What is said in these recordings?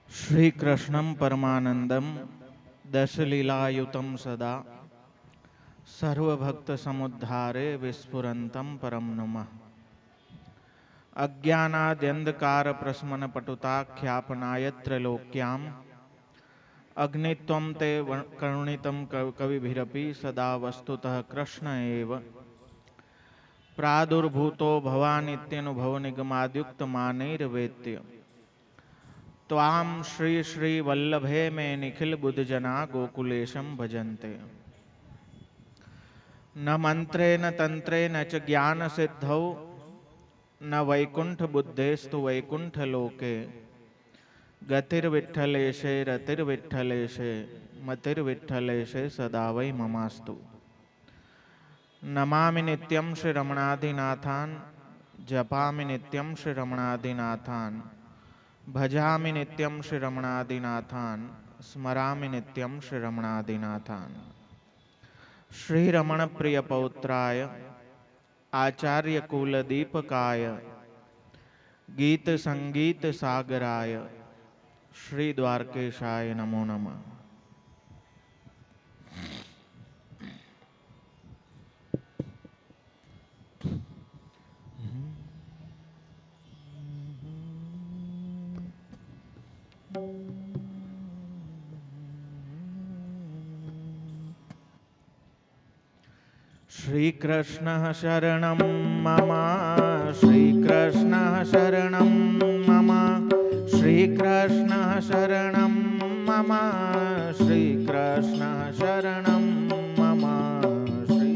श्री कृष्णं परमानंदम दशलीलायुतं सदा सर्वभक्त समुद्धारे विस्फुरन्तं परम नुमः। अज्ञानाद्यन्धकार प्रशमन पटुताख्यापनाय त्रैलोक्याम् अग्नित्वं ते करुणितं कविभिरपि सदा वस्तुतः कृष्ण एव प्रादुर्भूतो भवानित्यनुभव निगमाद्युक्त मानैर्वेत्य त्वां श्री श्री वल्लभे मे निखिल बुद्धजना गोकुलेशं भजन्ते। न मंत्रे न तंत्रे न च ज्ञान सिद्धौ न वैकुंठ बुद्धेस्तु वैकुंठ लोके गतिर्विठ्ठलेशे रतिर्विठ्ठलेशे मतिर्विठ्ठलेशे सदा वै ममास्तु। नमामि नित्यं श्री रमणाधिनाथान् जपामि नित्यं श्री रमणाधिनाथान् भजामि नित्यं श्री रमणाधिनाथान् स्मरामि नित्यं श्री रमणाधिनाथान्। श्री रमण प्रिय पौत्राय आचार्य कुल दीपकाय गीत संगीत सागराय श्री द्वारकेशाय नमो नमः। श्री कृष्ण शरणं मम श्री कृष्ण शरणं मम श्री कृष्ण शरणं मम श्री कृष्ण शरणं मम श्री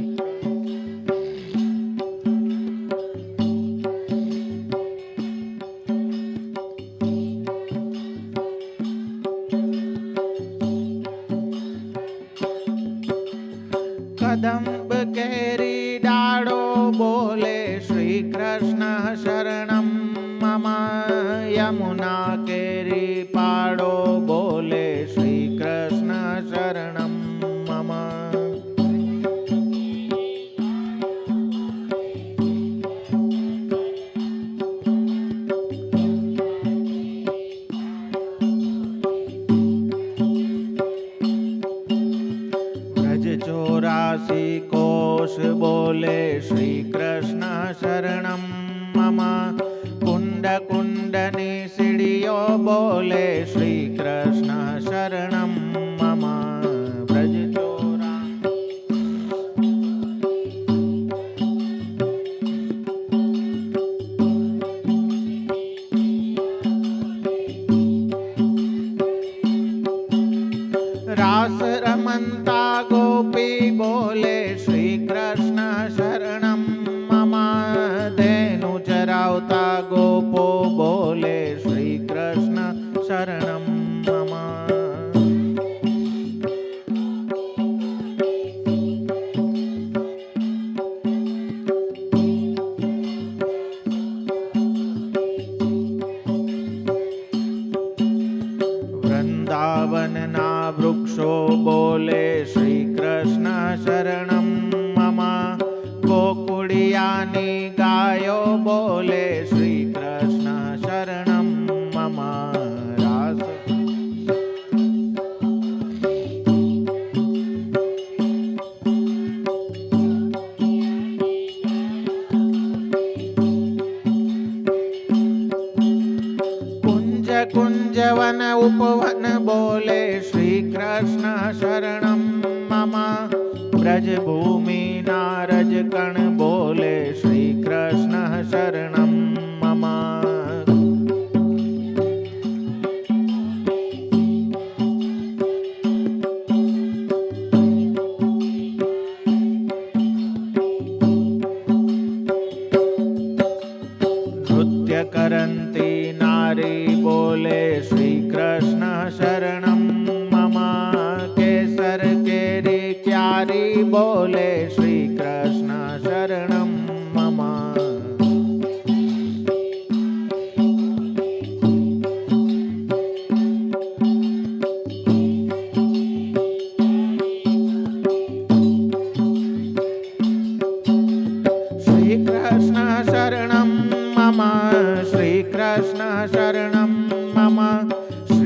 कदम्ब केरी डाड़ो बोले श्री कृष्ण शरणं मम यमुना केरी पाड़ो बोले श्री कृष्ण शरणं मम ब्रज 84 कोश बोले श्री कृष्ण शरणं मम कुंड कुंडनी सीढ़ियों बोले श्री कृष्ण शरणं मम ब्रज 84 रास रमन्ता गोपी बोले श्री कृष्ण शरणं मम धेनु चरावता गोपो बोले श्री कृष्ण शरणं मम वृंदावन ना वृक्षो बोले श्री कृष्ण शरणं मम गोकुड़ियानी गायो बोले श्री कृष्ण शरणं मम रास कुंज कुंजवन उपवन बोले श्री कृष्ण शरणं मम ब्रज भूमि नारज कण बोले श्री कृष्ण शरणं मम नृत्य करन्ती नारी बोले श्री कृष्ण शरणं मम केसर केरी क्यारी बोले श्री कृष्ण शरणं मम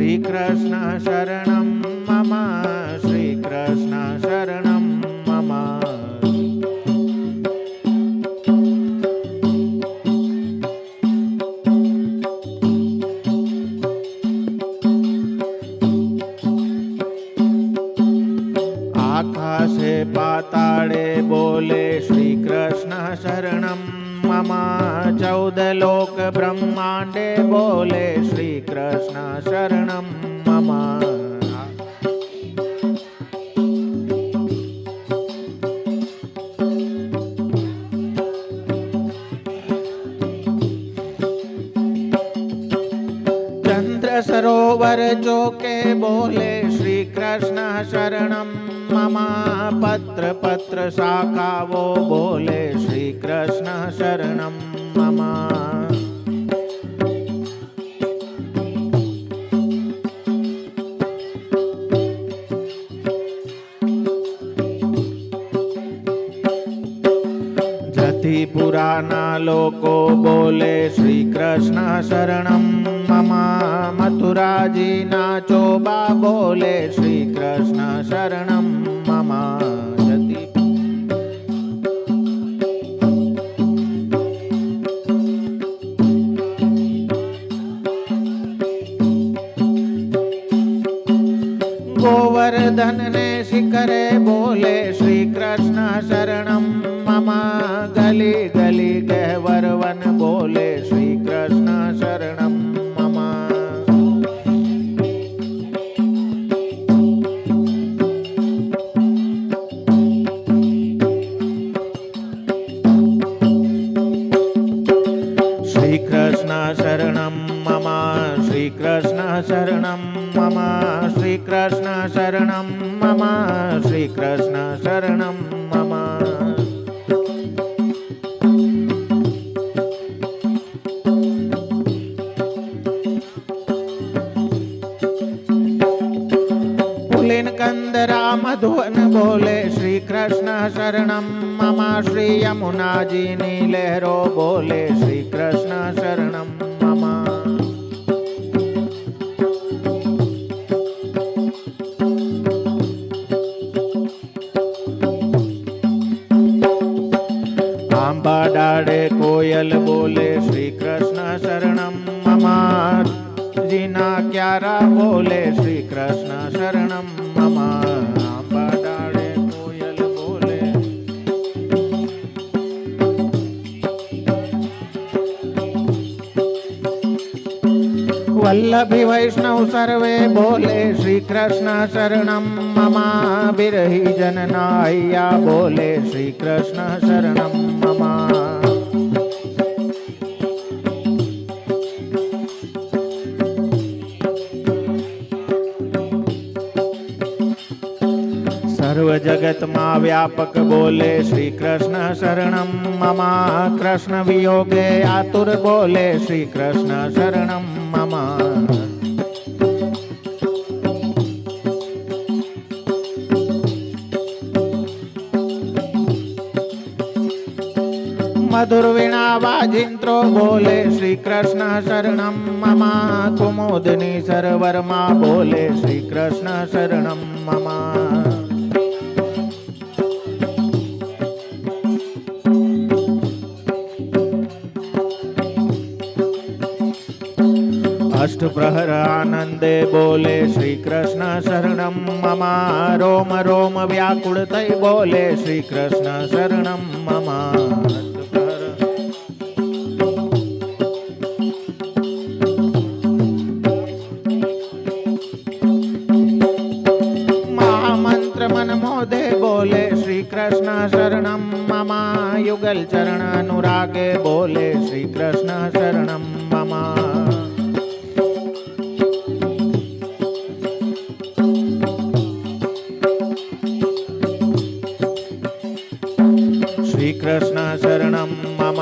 श्रीकृष्ण शरणं मम श्रीकृष्ण शरणं मम आकाशे पाताळे बोले श्रीकृष्ण शरणं मम 14 लोक ब्रह्मांडे बोले श्रीकृष्ण शरणं मम चंद्र सरोवर जोके बोले श्रीकृष्ण शरणं मम पत्र पत्र शाखा वो बोले श्रीकृष्ण शरणं मम जति पुराना लोको बोले श्रीकृष्ण शरणं मम मथुरा जी नाचोबा बोले श्रीकृष्ण शरणं मम जति गोवर्धन ने शिखरे बोले श्रीकृष्ण शरणं मम गली गली गहवरवन बोले श्रीकृष्ण शरणं मम श्रीकृष्ण शरणं मम श्रीकृष्ण शरणं मम श्रीकृष्ण शरणं मम श्रीकृष्ण शरणं मम पुलिन कंदरा मधुवन बोले श्रीकृष्ण शरणं मम श्री यमुना जी नीलहरो बोले श्रीकृष्ण शरणं मम आंबा डाड़े कोयल बोले श्रीकृष्ण शरणं मम जीना क्यारा बोले श्रीकृष्ण शरणं मम आंबा डाड़े कोयल बोले वल्लभी वैष्णव सर्वे बोले श्रीकृष्ण शरणं मम बिरही जन नाय्या बोले श्रीकृष्ण शरणं मम सर्व जगत मा व्यापक बोले श्रीकृष्ण शरणं मम कृष्ण वियोगे आतुर बोले श्रीकृष्ण शरणं मम मधुर वीणा वाजिंत्रो बोले श्रीकृष्ण शरणं मम कुमुदिनी सरवर्मा बोले श्रीकृष्ण शरणं मम अष्ट प्रहर आनंदे बोले श्रीकृष्ण शरणं मम रोम रोम व्याकुल तै बोले श्रीकृष्ण शरणं मम महामंत्र मन मोदे बोले श्रीकृष्ण शरणं मम युगल चरण अनुरागे बोले श्रीकृष्ण शरणं मम श्रीकृष्ण शरणं मम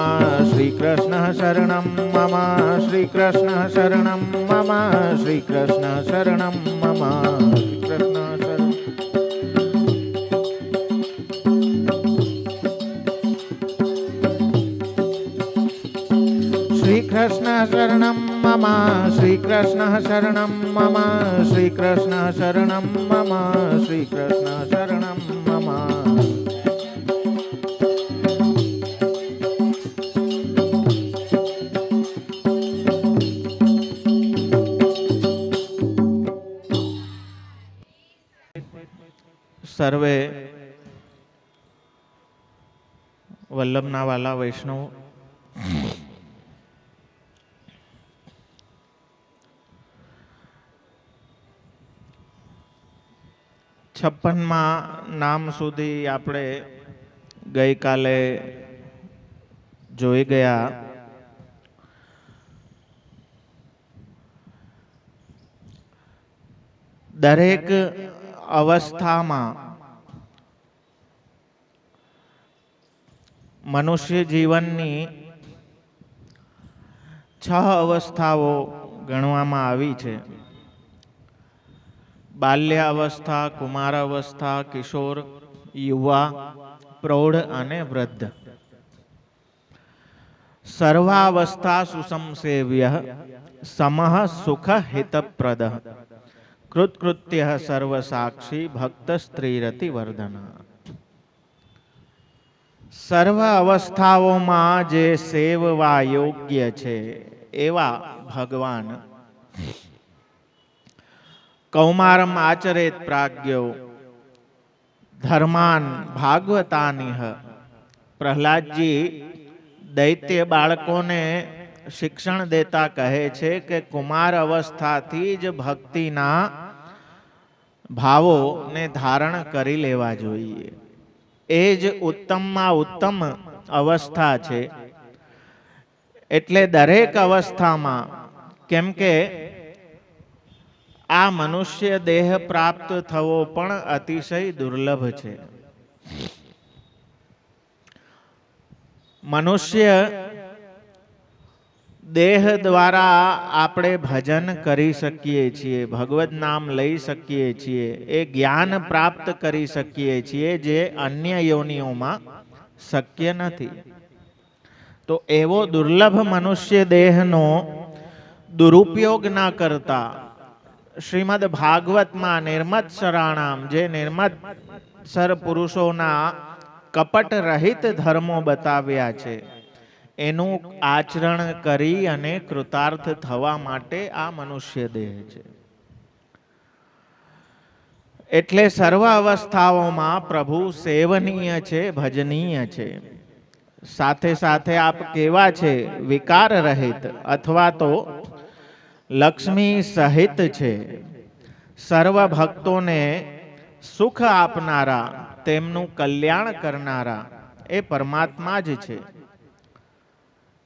श्रीकृष्ण शरणं मम श्रीकृष्ण शरणं मम श्रीकृष्ण शरणं मम श्रीकृष्ण शरणं श्रीकृष्ण शरणं मम श्रीकृष्ण शरणं मम श्रीकृष्ण शरणं मम श्रीकृष्ण शरणं मम। सर्वे वल्लभना वाला वैष्णव छप्पनमा नाम सुधी आपणे गई काले जोई गया। दरेक अवस्था में मनुष्य जीवननी 6 अवस्थाओ गणवामां आवी छे। बाल्यावस्था, कुमारावस्था, किशोर, युवा, प्रौढ़ अने वृद्ध। सर्वावस्था सुसंसेव्यः समः सुख हितप्रदः कृतकृत्यः सर्वसाक्षी भक्त स्त्रीरति वर्धन। सर्व अवस्थाओं में जे सेववा योग्य छे एवा भगवान कौमारम आचरेत प्राज्ञो धर्मान भागवतानिह। प्रहलाद जी दैत्य बाळको ने शिक्षण देता कहे छे कि कुमार अवस्था थी ज भक्तिना भावो ने धारण करी लेवा जोईए। एज उत्तम में उत्तम अवस्था छे। एटले दरेक अवस्था में केम के आ मनुष्य देह प्राप्त थवो पण अतिशय दुर्लभ छे। मनुष्य देह द्वारा आपणे भजन करी सकीए छीए, भगवत नाम लई सकीए छीए, ए ज्ञान प्राप्त करी सकीए छीए जे अन्य योनिओं में शक्य नथी। तो एवो दुर्लभ मनुष्य देहनो दुरुपयोग न करता श्रीमद भागवत में निर्मत्सराणाम जे निर्मत्सर पुरुषोना कपट रहित धर्मो बताव्या छे एनु आचरण करी अने कृतार्थ थवा माटे आ मनुष्य देह छे। एटले सर्व अवस्थाओं में प्रभु सेवनीय छे, भजनीय छे। साथे साथे आप केवा छे विकार रहित अथवा तो लक्ष्मी सहित छे। सर्व भक्तों ने सुख आपनारा तेमनु कल्याण करनारा ए परमात्मा ज छे।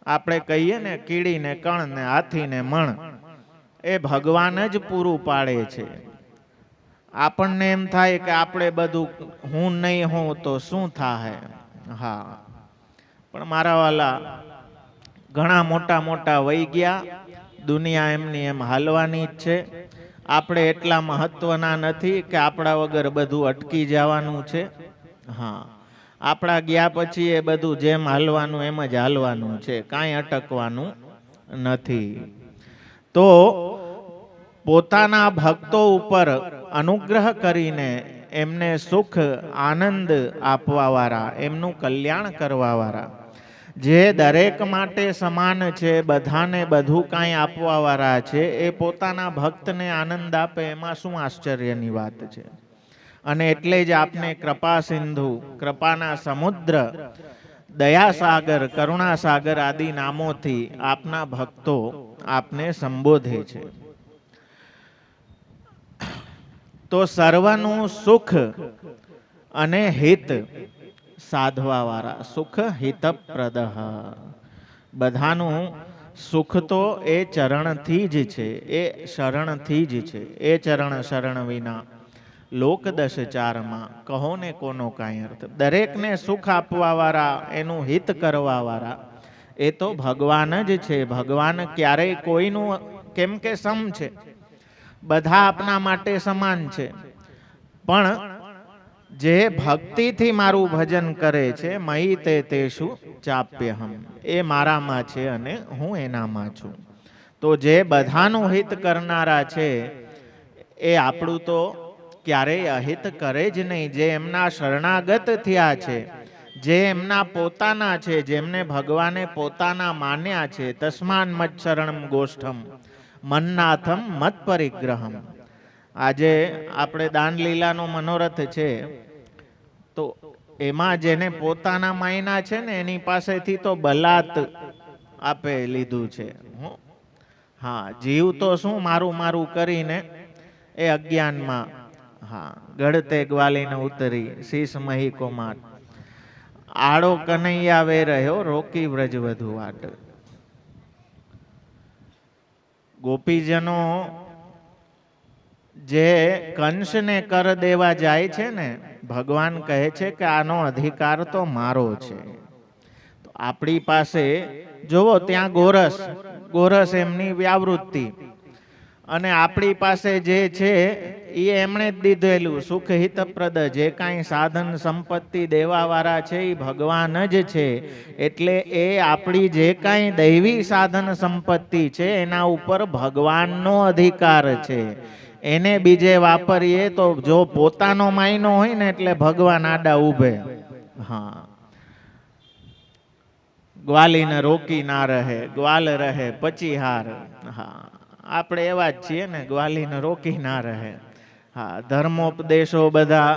આપણે કહીએ ને કીડી ને કણ ને હાથી ને મણ એ ભગવાન જ પૂરું પાડે છે। આપણને એમ થાય કે આપણે બધું હું નહીં હોઉં તો શું થાય। હા, પણ મારા વાલા ઘણા મોટા મોટા વહી ગયા, દુનિયા એમની એમ હાલવાની જ છે। આપણે એટલા મહત્વના નથી કે આપણા વગર બધું અટકી જવાનું છે। હા, આપણા ગયા પછી એ બધું જેમ હાલવાનું એમ જ હાલવાનું છે, કાંઈ અટકવાનું નથી। તો પોતાના ભક્તો ઉપર અનુગ્રહ કરીને એમને સુખ આનંદ આપવાવાળા, એમનું કલ્યાણ કરવાવાળા, જે દરેક માટે સમાન છે, બધાને બધું કાંઈ આપવાવાળા છે, એ પોતાના ભક્તને આનંદ આપે એમાં શું આશ્ચર્યની વાત છે। અને એટલે જ આપને કૃપા સિંધુ, કૃપાના સમુદ્ર, દયાસાગર, કરુણાસાગર આદિ નામોથી આપના ભક્તો આપને સંબોધે છે। તો સર્વનું સુખ અને હિત સાધવાવાળા, સુખ હિતપ્રદ। બધાનું સુખ તો એ ચરણથી જ છે, એ શરણથી જ છે। એ ચરણ શરણ વિના લોક દશ ચારમાં કહો ને કોનો કાંઈ અર્થ। દરેકને સુખ આપવાવાળા, એનું હિત કરવાવાળા એ તો ભગવાન જ છે। ભગવાન ક્યારેય કોઈનું કેમ કે સમ છે, બધા આપના માટે સમાન છે, પણ જે ભક્તિથી મારું ભજન કરે છે મયી તે તેષુ ચાપ્યહમ, એ મારામાં છે અને હું એનામાં છું। તો જે બધાનું હિત કરનારા છે એ આપણું તો ક્યારેય અહિત કરે જ નહીં. જે એમના શરણાગત થયા છે, જે એમના પોતાના છે, જેમને ભગવાને પોતાના માન્યા છે, તસ્માન મત શરણમ ગોષ્ઠમ મન્નાથમ મત પરિગ્રહમ. આજે આપણે દાનલીલાનો મનોરથ છે, તો એમાં જેને પોતાના માયના છે ને એની પાસેથી તો બલાત આપે લીધું છે. હા, જીવ તો શું મારું મારું કરીને એ અજ્ઞાનમાં, હા, ગળતે ગ્વાલીને ઉતરી શીશ મહી કોમાટ, આડો કનૈયા વે રહ્યો રોકી વ્રજ વધુ વાટ. ગોપીજનો જે કંસને કર દેવા જાય છે ને, ભગવાન કહે છે કે આનો અધિકાર તો મારો છે. તો આપણી પાસે જોવો ત્યાં ગોરસ એમની વ્યાવૃત્તિ, અને આપણી પાસે જે છે એ એમણે જ દીધેલું સુખ હિતપ્રદ. જે કાંઈ સાધન સંપત્તિ દેવાવાળા છે એ ભગવાન જ છે. એટલે એ આપણી જે કાંઈ દૈવી સાધન સંપત્તિ છે એના ઉપર ભગવાનનો અધિકાર છે. એને બીજે વાપરીએ તો જો પોતાનો માયનો હોય ને એટલે ભગવાન આડા ઉભે. હા, ગ્વાલીને રોકી ના રહે, ગ્વાલ રહે પછી હાર. હા, આપણે એવા જ છીએ ને, ગ્વાલીને રોકી ના રહે. હા, ધર્મોપદેશો બધા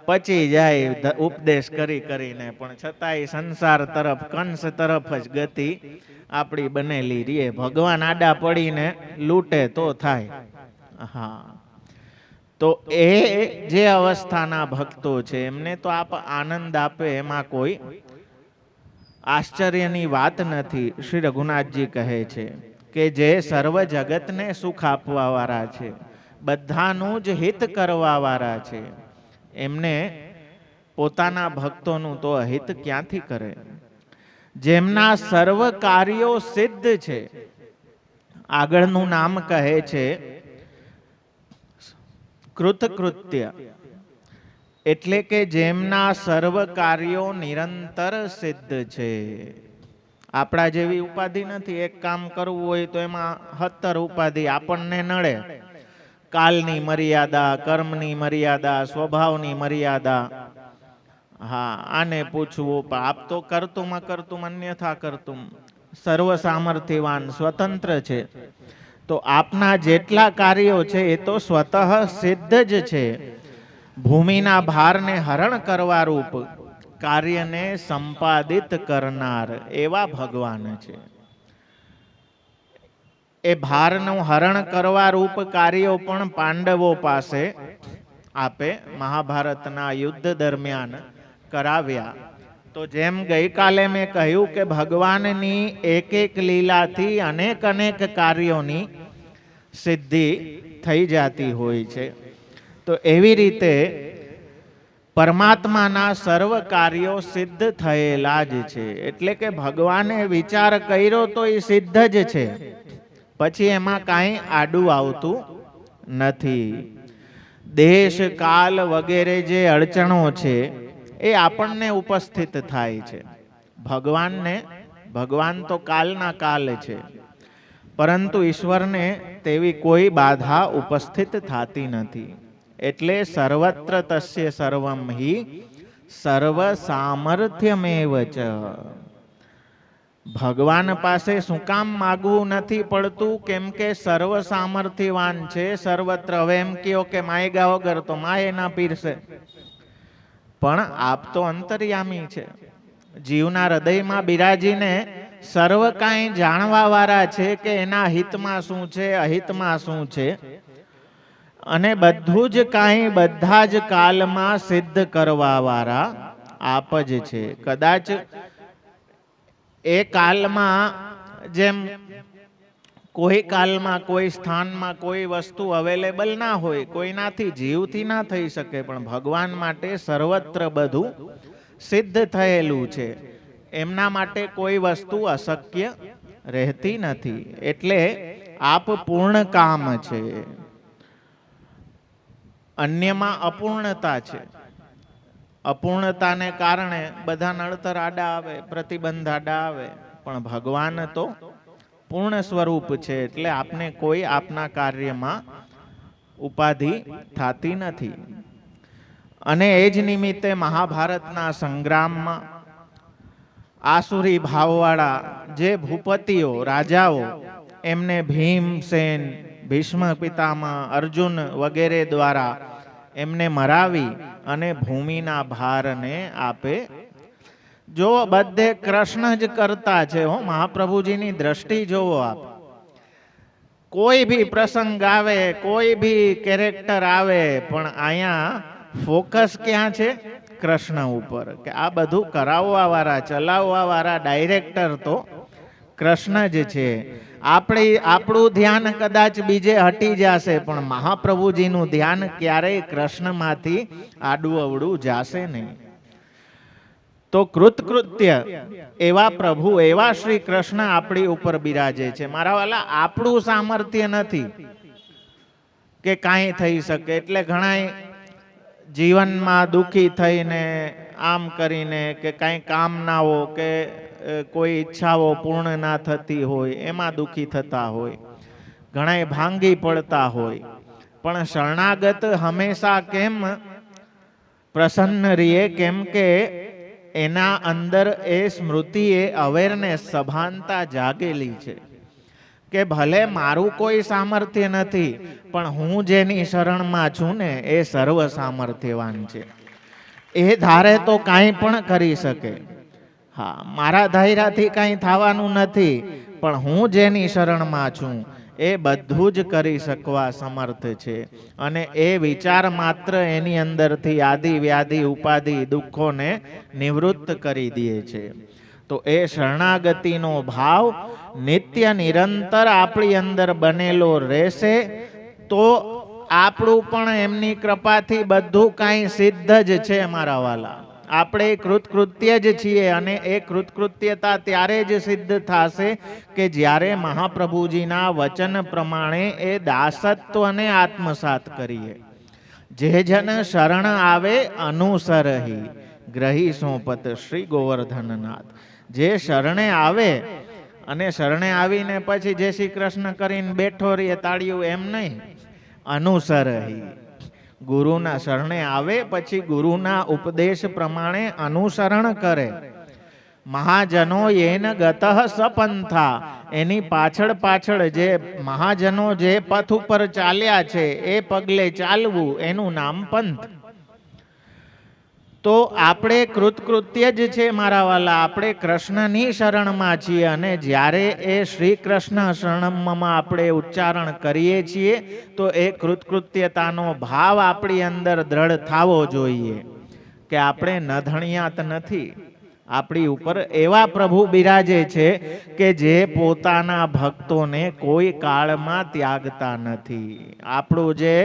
પચી જાય ઉપદેશ કરી કરીને, પણ છતાંય સંસાર તરફ, કંસ તરફ જ ગતિ આપણી બનેલી રીએ. ભગવાન આડા પડીને લૂંટે તો થાય. હા, તો એ જે અવસ્થાના ભક્તો છે એમને તો આપ આનંદ આપે એમાં કોઈ આશ્ચર્યની વાત નથી. શ્રી રઘુનાથજી કહે છે કે જે સર્વ જગતને સુખ આપવા વાળા છે, બધાનું જ હિત કરવા વાળા છે, એમને પોતાના ભક્તોનું તો અહિત ક્યાંથી કરે. જેમના સર્વ કાર્યો સિદ્ધ છે, આગળનું નામ કહે છે કૃતકૃત્ય, એટલે કે જેમના સર્વ કાર્યો નિરંતર સિદ્ધ છે. આપણા જેવી ઉપાધિ નથી. એક કામ કરવું હોય તો એમાં 17 ઉપાધિ આપણને નડે. કાલની મર્યાદા, કર્મની મર્યાદા, સ્વભાવની મર્યાદા. હા, આને પૂછવું, આપ તો કરતું અકર્તું અન્યથા કરતું, સર્વ સામર્થ્યવાન સ્વતંત્ર છે. તો આપના જેટલા કાર્યો છે એ તો સ્વતઃ સિદ્ધ જ છે. ભૂમિના ભારને હરણ કરવા રૂપ, કાર્યને સંપાદિત કરનાર એવા ભગવાન છે. એ ભારનું હરણ કરવા રૂપ કાર્યો પણ પાંડવો પાસે આપે મહાભારતના યુદ્ધ દરમિયાન કરાવ્યા. તો જેમ ગઈકાલે મેં કહ્યું કે ભગવાનની એક એક લીલાથી અનેક અનેક કાર્યોની સિદ્ધિ થઈ જતી હોય છે. તો એવી રીતે પરમાત્માના સર્વ કાર્યો સિદ્ધ થયેલા જ છે. એટલે કે ભગવાને વિચાર કર્યો તો એ સિદ્ધ જ છે, પછી એમાં કાંઈ આડું આવતું નથી. દેશ કાલ વગેરે જે અડચણો છે એ આપણને ઉપસ્થિત થાય છે. ભગવાન તો કાલના કાલ છે, પરંતુ ઈશ્વરને તેવી કોઈ બાધા ઉપસ્થિત થતી નથી. એટલે સર્વત્ર તસ્ય સર્વમ હિ સર્વ સામર્થ્યમેવ ચ. ભગવાન પાસે શું કામ માગવું નથી પડતું? કેમ કે સર્વ સામર્થ્યવાન છે સર્વત્ર. હવે એમ કહો કે માયગા વગર તો માય ના પીરસે, પણ આપ તો અંતર્યામી છે. જીવના હૃદયમાં બિરાજીને સર્વ કાંઈ જાણવા વાળા છે કે એના હિતમાં શું છે, અહિતમાં શું છે, અને બધું જ કાંઈ બધા જ કાલમાં સિદ્ધ કરવા વાળા આપ જ છે. કદાચ એ કાલમાં, જેમ કોઈ કાલમાં કોઈ સ્થાનમાં કોઈ વસ્તુ અવેલેબલ ના હોય, કોઈનાથી જીવથી ના થઈ શકે, પણ ભગવાન માટે સર્વત્ર બધું સિદ્ધ થયેલું છે. એમના માટે કોઈ વસ્તુ અશક્ય રહેતી નથી. એટલે આપ પૂર્ણ કામ છે. અન્યમાં અપૂર્ણતા છે. અપૂર્ણતાને કારણે બધા નડતર આડા આવે, પ્રતિબંધ આડા આવે, પણ ભગવાન તો પૂર્ણ સ્વરૂપ છે, એટલે આપને કોઈ આપના કાર્યમાં ઉપાધિ થતી નથી. અને એ જ નિમિત્તે મહાભારતના સંગ્રામમાં આસુરી ભાવવાળા જે ભૂપતિઓ રાજાઓ, એમને ભીમસેન, ભીષ્મ પિતામહ, અર્જુન વગેરે દ્વારા એમને મરાવી અને ભૂમિના ભારને આપે. જો બધે કૃષ્ણ જ કરતા છે. હો, મહાપ્રભુજીની દ્રષ્ટિ જોવો આપ. કોઈ ભી પ્રસંગ આવે, કોઈ ભી કેરેક્ટર આવે, પણ અહીંયા ફોકસ ક્યાં છે? કૃષ્ણ ઉપર. કે આ બધું કરાવવા વાળા, ચલાવવા વાળા ડાયરેક્ટર તો કૃષ્ણ જ છે. આપણું ધ્યાન કદાચ બીજે હટી જશે, પણ મહાપ્રભુજીનું ધ્યાન ક્યારેય કૃષ્ણમાંથી આડું અવડું જાશે નહીં. તો કૃતકૃત્ય એવા પ્રભુ, એવા શ્રી કૃષ્ણ આપણી ઉપર બિરાજે છે. મારા વાલા, આપણું સામર્થ્ય નથી કે કાંઈ થઈ શકે. એટલે ઘણા જીવનમાં દુઃખી થઈને, આમ કરીને, કે કાંઈ કામનાઓ કે કોઈ ઈચ્છાઓ પૂર્ણ ના થતી હોય એમાં દુઃખી થતા હોય, ઘણા ભાંગી પડતા હોય. પણ શરણાગત હંમેશા કેમ પ્રસન્ન રહીએ? કેમ કે એના અંદર એ સ્મૃતિ, એ અવેરનેસ, સભાનતા જાગેલી છે કે ભલે મારું કોઈ સામર્થ્ય નથી, પણ હું જેની શરણમાં છું ને એ સર્વ સામર્થ્યવાન છે. એ ધારે તો કાંઈ પણ કરી શકે. હા, મારા ધાયરાથી કાંઈ થવાનું નથી, પણ હું જેની શરણમાં છું એ બધું જ કરી શકવા સમર્થ છે. અને એ વિચાર માત્ર એની અંદરથી આદિ વ્યાધિ ઉપાધિ દુઃખોને નિવૃત્ત કરી દે છે. તો એ શરણાગતિનો ભાવ નિત્ય નિરંતર આપણી અંદર બનેલો રહેશે, તો આપણું પણ એમની કૃપાથી બધું કાંઈ સિદ્ધ જ છે. મારા વાલા, આપણે કૃતકૃત્ય જ છીએ. અને એ કૃતકૃત્યતા ત્યારે જ સિદ્ધ થશે કે જ્યારે મહાપ્રભુજીના વચન પ્રમાણે એ દાસત્વને આત્મસાત કરીએ. જે જન શરણ આવે અનુસરહી, ગ્રહી સોંપત શ્રી ગોવર્ધનનાથ. જે શરણે આવે, અને શરણે આવીને પછી જય શ્રી કૃષ્ણ કરીને બેઠો રહીએ તાળીઓ, એમ નહીં. અનુસરહી, ગુરુના શરણે આવે પછી ગુરુના ઉપદેશ પ્રમાણે અનુસરણ કરે. મહાજનો યેન ગતઃ સપંથા, એની પાછળ પાછળ જે મહાજનો જે પથ ઉપર ચાલ્યા છે એ પગલે ચાલવું, એનું નામ પંથ. તો આપણે કૃતકૃત્ય જ છે મારા વાલા. આપણે કૃષ્ણની શરણમાં છીએ. અને જ્યારે એ શ્રી કૃષ્ણ શરણમાં આપણે ઉચ્ચારણ કરીએ છીએ, તો એ કૃતકૃત્યતાનો ભાવ આપણી અંદર દ્રઢ થવો જોઈએ કે આપણે નધણિયાત નથી. આપણી ઉપર એવા પ્રભુ બિરાજે છે કે જે પોતાના ભક્તોને કોઈ કાળમાં ત્યાગતા નથી. આપણો જે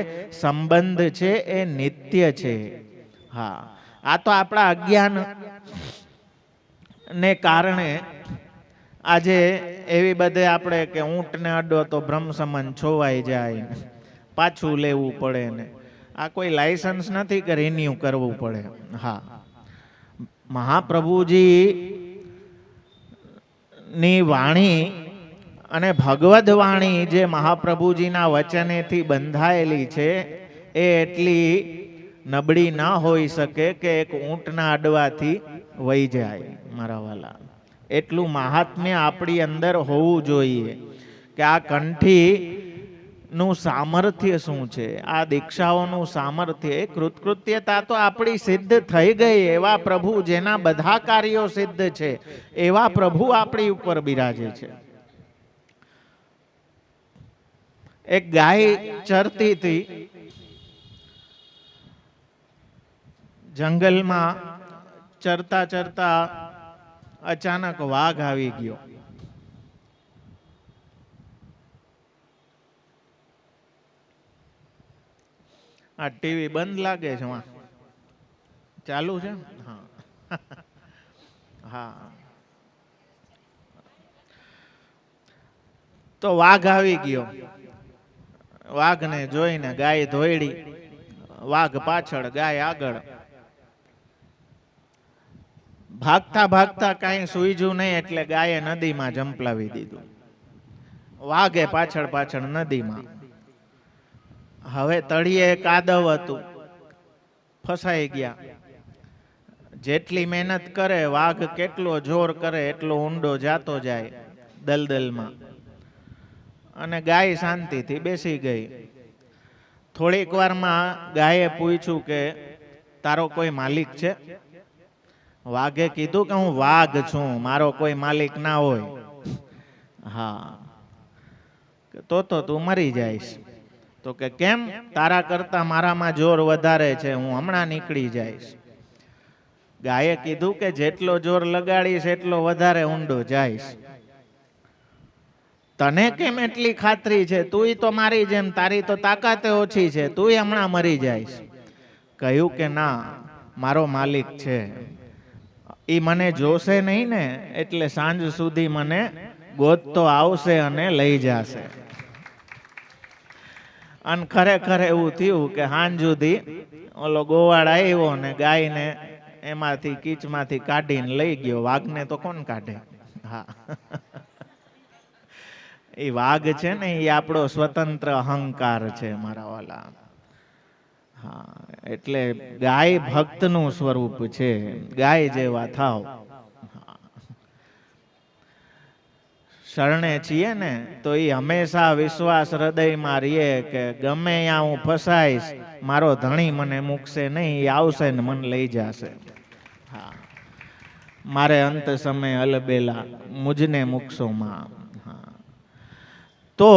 સંબંધ છે એ નિત્ય છે. હા, આ તો આપણા અજ્ઞાન ને કારણે આજે એવી બધે આપણે કે ઊંટને અડો તો ભ્રમ સમન છોવાઈ જાય, પાછું લેવું પડે ને. આ કોઈ લાયસન્સ નથી કે રિન્યુ કરવું પડે. હા, મહાપ્રભુજી ની વાણી અને ભગવદ વાણી જે મહાપ્રભુજીના વચનેથી બંધાયેલી છે એ એટલી નબળી ના હોઈ શકે કે એક ઊંટના અડવાથી વહી જાય. મારા વાલા, એટલું મહાત્મ્ય આપણી અંદર હોવું જોઈએ કે આ કંઠી નું સામર્થ્ય શું છે, આ દીક્ષાઓનું સામર્થ્ય. એ કૃતકૃત્યતા તો આપણી સિદ્ધ થઈ ગઈ. એવા પ્રભુ જેના બધા કાર્યો સિદ્ધ છે, એવા પ્રભુ આપણી ઉપર બિરાજે છે. એક ગાય ચરતી હતી જંગલમાં. ચરતા ચરતા અચાનક વાઘ આવી ગયો. આ ટીવી બંધ લાગે છે, ચાલુ છે? હા હા. તો વાઘ આવી ગયો. વાઘને જોઈને ગાય દોડી. વાઘ પાછળ, ગાય આગળ. ભાગતા ભાગતા કાંઈ સૂઈજું નહીં એટલે ગાયે નદીમાં જંપલાવી દીધું. વાઘે પાછળ પાછળ નદીમાં. હવે તળિયે કાદવ હતું, ફસાઈ ગયા. જેટલી મહેનત કરે વાઘ, કેટલો જોર કરે એટલો ઊંડો જાતો જાય દલદલમાં. અને ગાય શાંતિથી બેસી ગઈ. થોડીક વારમાં ગાયે પૂછ્યું કે તારો કોઈ માલિક છે? વાઘે કીધું કે હું વાઘ છું, મારો કોઈ માલિક ના હોય. હા, તો તું મરી જઈશ. તો કે કેમ? તારા કરતા મારામાં જોર વધારે છે, હું હમણાં નીકળી જઈશ. ગાયે કીધું કે જેટલો જોર લગાડીશ એટલો વધારે ઊંડો જઈશ. તને કેમ એટલી ખાતરી છે? તુંય તો મારી જેમ, તારી તો તાકાતે ઓછી છે, તુંય હમણાં મરી જઈશ. કહ્યું કે ના, મારો માલિક છે, એ મને જોશે નહીં ને એટલે સાંજ સુધી મને ગોતતો આવશે અને લઈ જશે. અને ખરેખર એવું થયું કે સાંજ સુધી ઓલો ગોવાળ આવ્યો ને ગાયને એમાંથી કીચમાંથી કાઢીને લઈ ગયો. વાઘને તો કોણ કાઢે? હા, એ વાઘ છે ને એ આપણો સ્વતંત્ર અહંકાર છે મારા વાલા. હા, એટલે ગાય ભક્તનું સ્વરૂપ છે, ગાય જેવા થાવ. શરણે છીએ ને તો એ હંમેશા વિશ્વાસ હૃદયમાં રહીએ કે ગમે ત્યાં હું ફસાઈશ, મારો ધણી મને મૂકશે નહીં, એ આવશે ને મને લઈ જશે. હા, મારે અંત સમય અલબેલા મુજને મૂકશો માં. હા, તો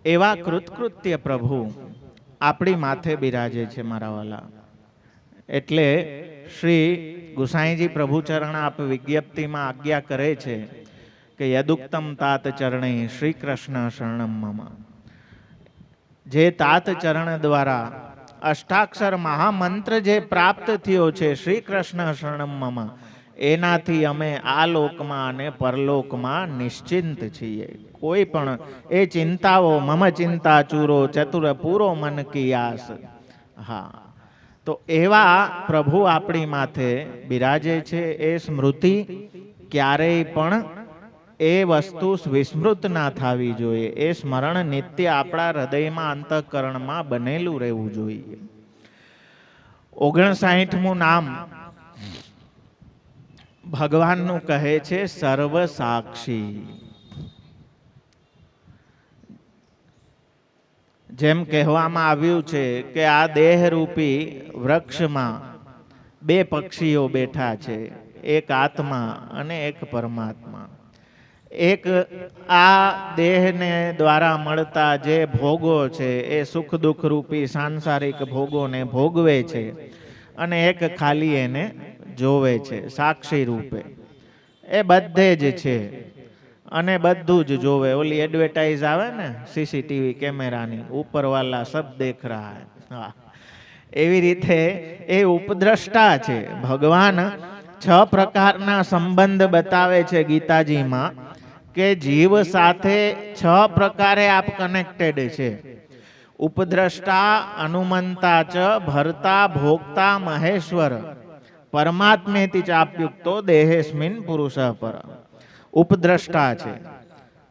એવા કૃતકૃત્ય પ્રભુ આપણી માથે બિરાજે છે મારા વાલા. એટલે શ્રી ગુસાઈજી પ્રભુ ચરણ આપ વિજ્ઞપ્તિમાં આજ્ઞા કરે છે કે યદુક્તમ તાત ચરણે શ્રી કૃષ્ણ શરણમ મમ. જે તાત ચરણ દ્વારા અષ્ટાક્ષર મહામંત્ર જે પ્રાપ્ત થયો છે શ્રી કૃષ્ણ શરણમ મમ, એનાથી અમે આ લોકમાં અને પરલોકમાં નિશ્ચિંત છીએ. કોઈ પણ એ ચિંતાઓ મમ ચિંતા ચૂરો ચતુર પૂરો મન કી આસ. હા, તો એવા પ્રભુ આપણી માથે બિરાજે છે. એ સ્મૃતિ ક્યારેય પણ એ વસ્તુ વિસ્મૃત ના થવી જોઈએ. એ સ્મરણ નિત્ય આપણા હૃદયમાં અંતઃકરણમાં બનેલું રહેવું જોઈએ. 59મું નામ ભગવાનનું કહે છે સર્વ સાક્ષી. જેમ કહેવામાં આવ્યું છે કે આ દેહરૂપી વૃક્ષમાં બે પક્ષીઓ બેઠા છે, એક આત્મા અને એક પરમાત્મા. એક આ દેહને દ્વારા મળતા જે ભોગો છે એ સુખ દુઃખ રૂપી સાંસારિક ભોગોને ભોગવે છે, અને એક ખાલી એને જોવે છે સાક્ષી રૂપે. એ બધે જ છે અને બધું જ જોવે. ઓલી એડવર્ટાઇઝ આવે ને સીસીટીવી કેમેરાની, ઉપર વાલા સબ દેખ રહા હૈ. હા, એવી રીતે એ ઉપદ્રષ્ટા છે. ભગવાન 6 પ્રકારના સંબંધ બતાવે છે ગીતાજીમાં કે જીવ સાથે 6 પ્રકારે આપ કનેક્ટેડ છે. ઉપદ્રષ્ટા, અનુમંતા ચ, ભર્તા, ભોક્તા, મહેશ્વર, પરમાત્મેતિ ચાપ્યુક્તો દેહેસ્મિન પુરુષ પર. ઉપદ્રષ્ટા છે,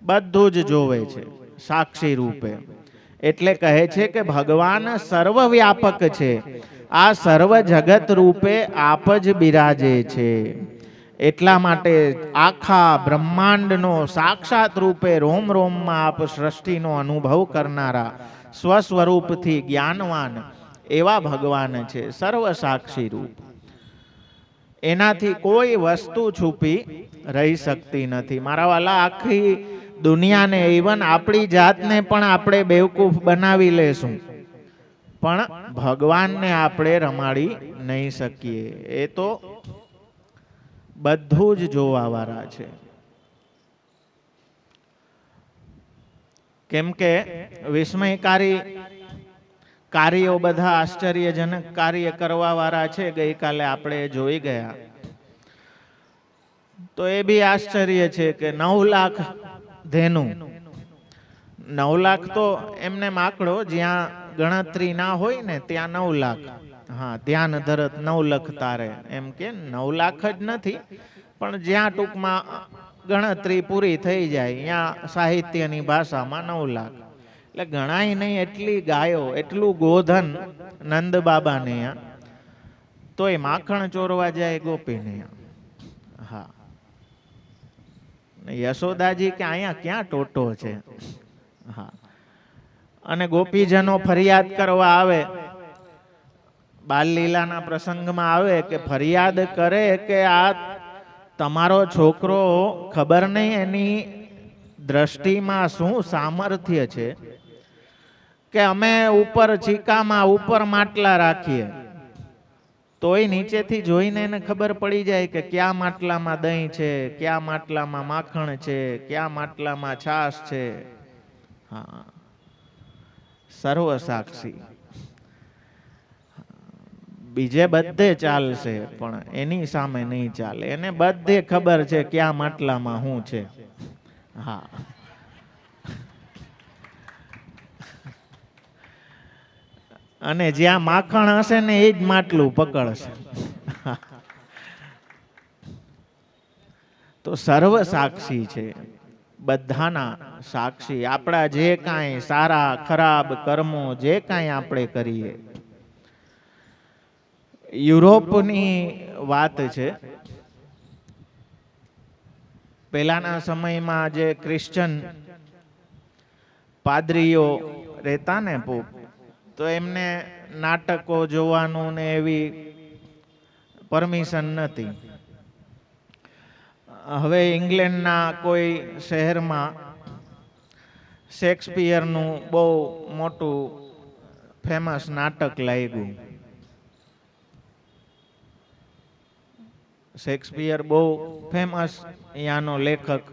બધું જ જોવે છે સાક્ષી રૂપે. એટલે કહે છે કે ભગવાન સર્વવ્યાપક છે. આ સર્વ જગત રૂપે આપ જ બિરાજે છે. એટલા માટે આખા બ્રહ્માંડનો સાક્ષાત રૂપે રોમ રોમમાં આપ સૃષ્ટિનો અનુભવ કરનારા સ્વસ્વરૂપથી જ્ઞાનવાન એવા ભગવાન છે, સર્વ સાક્ષી રૂપ. એનાથી કોઈ વસ્તુ છુપી રહી શકતી નથી મારા વાલા. આખી દુનિયાને, ઇવન આપણી જાતને પણ આપણે બેવકૂફ બનાવી લેશું, પણ ભગવાનને આપણે રમાડી નહીં શકીએ. એ તો બધું જ જોવા વાળા છે. કેમ કે વિસ્મયકારી કાર્યો બધા આશ્ચર્યજનક કાર્ય કરવા વાળા છે. ગઈકાલે આપણે જોઈ ગયા. તો એ બી આશ્ચર્ય છે કે 9 લાખ ધેનુ. 9 લાખ તો એમને આંકડો, જ્યાં ગણતરી ના હોય ને ત્યાં 9 લાખ. હા, ધ્યાન ધરત 9 લખ તારે, એમ કે 9 લાખ જ નથી, પણ જ્યાં ટૂંકમાં ગણતરી પૂરી થઈ જાય. અહીંયા સાહિત્યની ભાષામાં 9 લાખ. એટલે ગણાય નહીં એટલી ગાયો, એટલું ગોધન નંદ બાબાને અહીંયા. તોય માખણ ચોરવા જાય ગોપીને. હા, યશોદાજી કે અહીંયા ક્યાં ટોટો છે. હા, અને ગોપીજનો ફરિયાદ કરવા આવે, બાલ લીલાના પ્રસંગમાં આવે કે ફરિયાદ કરે કે આ તમારો છોકરો ખબર નહીં એની દ્રષ્ટિમાં શું સામર્થ્ય છે કે અમે ઉપર ચીકામાં ઉપર માટલા રાખીએ તોય નીચેથી જોઈને એને ખબર પડી જાય કે કયા માટલામાં દહીં છે, કયા માટલામાં માખણ છે, કયા માટલામાં છાશ છે. હા, સર્વ સાક્ષી. બીજે બધે ચાલશે પણ એની સામે નહીં ચાલે. એને બધે ખબર છે કયા માટલામાં શું છે. હા, અને જ્યાં માખણ હશે ને એ જ માટલું પકડશે. તો સર્વ સાક્ષી છે, બધાના સાક્ષી. આપણા જે કાંઈ સારા ખરાબ કર્મો જે કાંઈ આપણે કરીએ. યુરોપની વાત છે. પહેલાના સમયમાં જે ક્રિશ્ચન પાદરીઓ રહેતા ને પોપ, તો એમને નાટકો જોવાનું ને એવી પરમિશન નથી. હવે ઇંગ્લેન્ડના કોઈ શહેરમાં શેક્સપિયરનું બહુ મોટું ફેમસ નાટક લાગ્યું. શેક્સપિયર બહુ ફેમસ અહીંયાનો લેખક,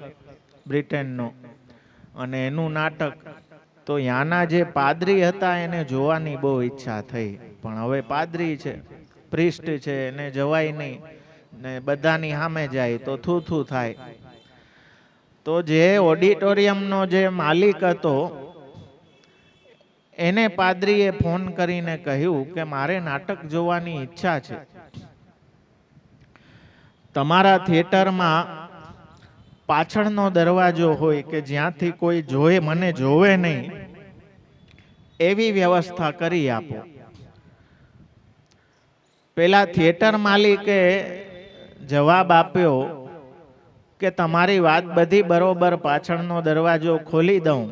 બ્રિટનનો, અને એનું નાટક. તો ત્યાંના જે પાદરી હતા એને જોવાની બહુ ઈચ્છા થઈ, પણ હવે પાદરી છે, પ્રિસ્ટ છે, એને જવાય નહીં ને બધાની સામે જાય તો થૂ થાય. તો જે ઓડિટોરિયમનો જે માલિક હતો એને પાદરીએ ફોન કરીને કહ્યું કે મારે નાટક જોવાની ઈચ્છા છે. તમારા થિયેટરમાં પાછળનો દરવાજો હોય કે જ્યાંથી કોઈ જોવે, મને જોવે નહીં, એવી વ્યવસ્થા કરી આપો. પેલા થિયેટર માલિકે જવાબ આપ્યો કે તમારી વાત બધી બરોબર, પાછળનો દરવાજો ખોલી દઉં,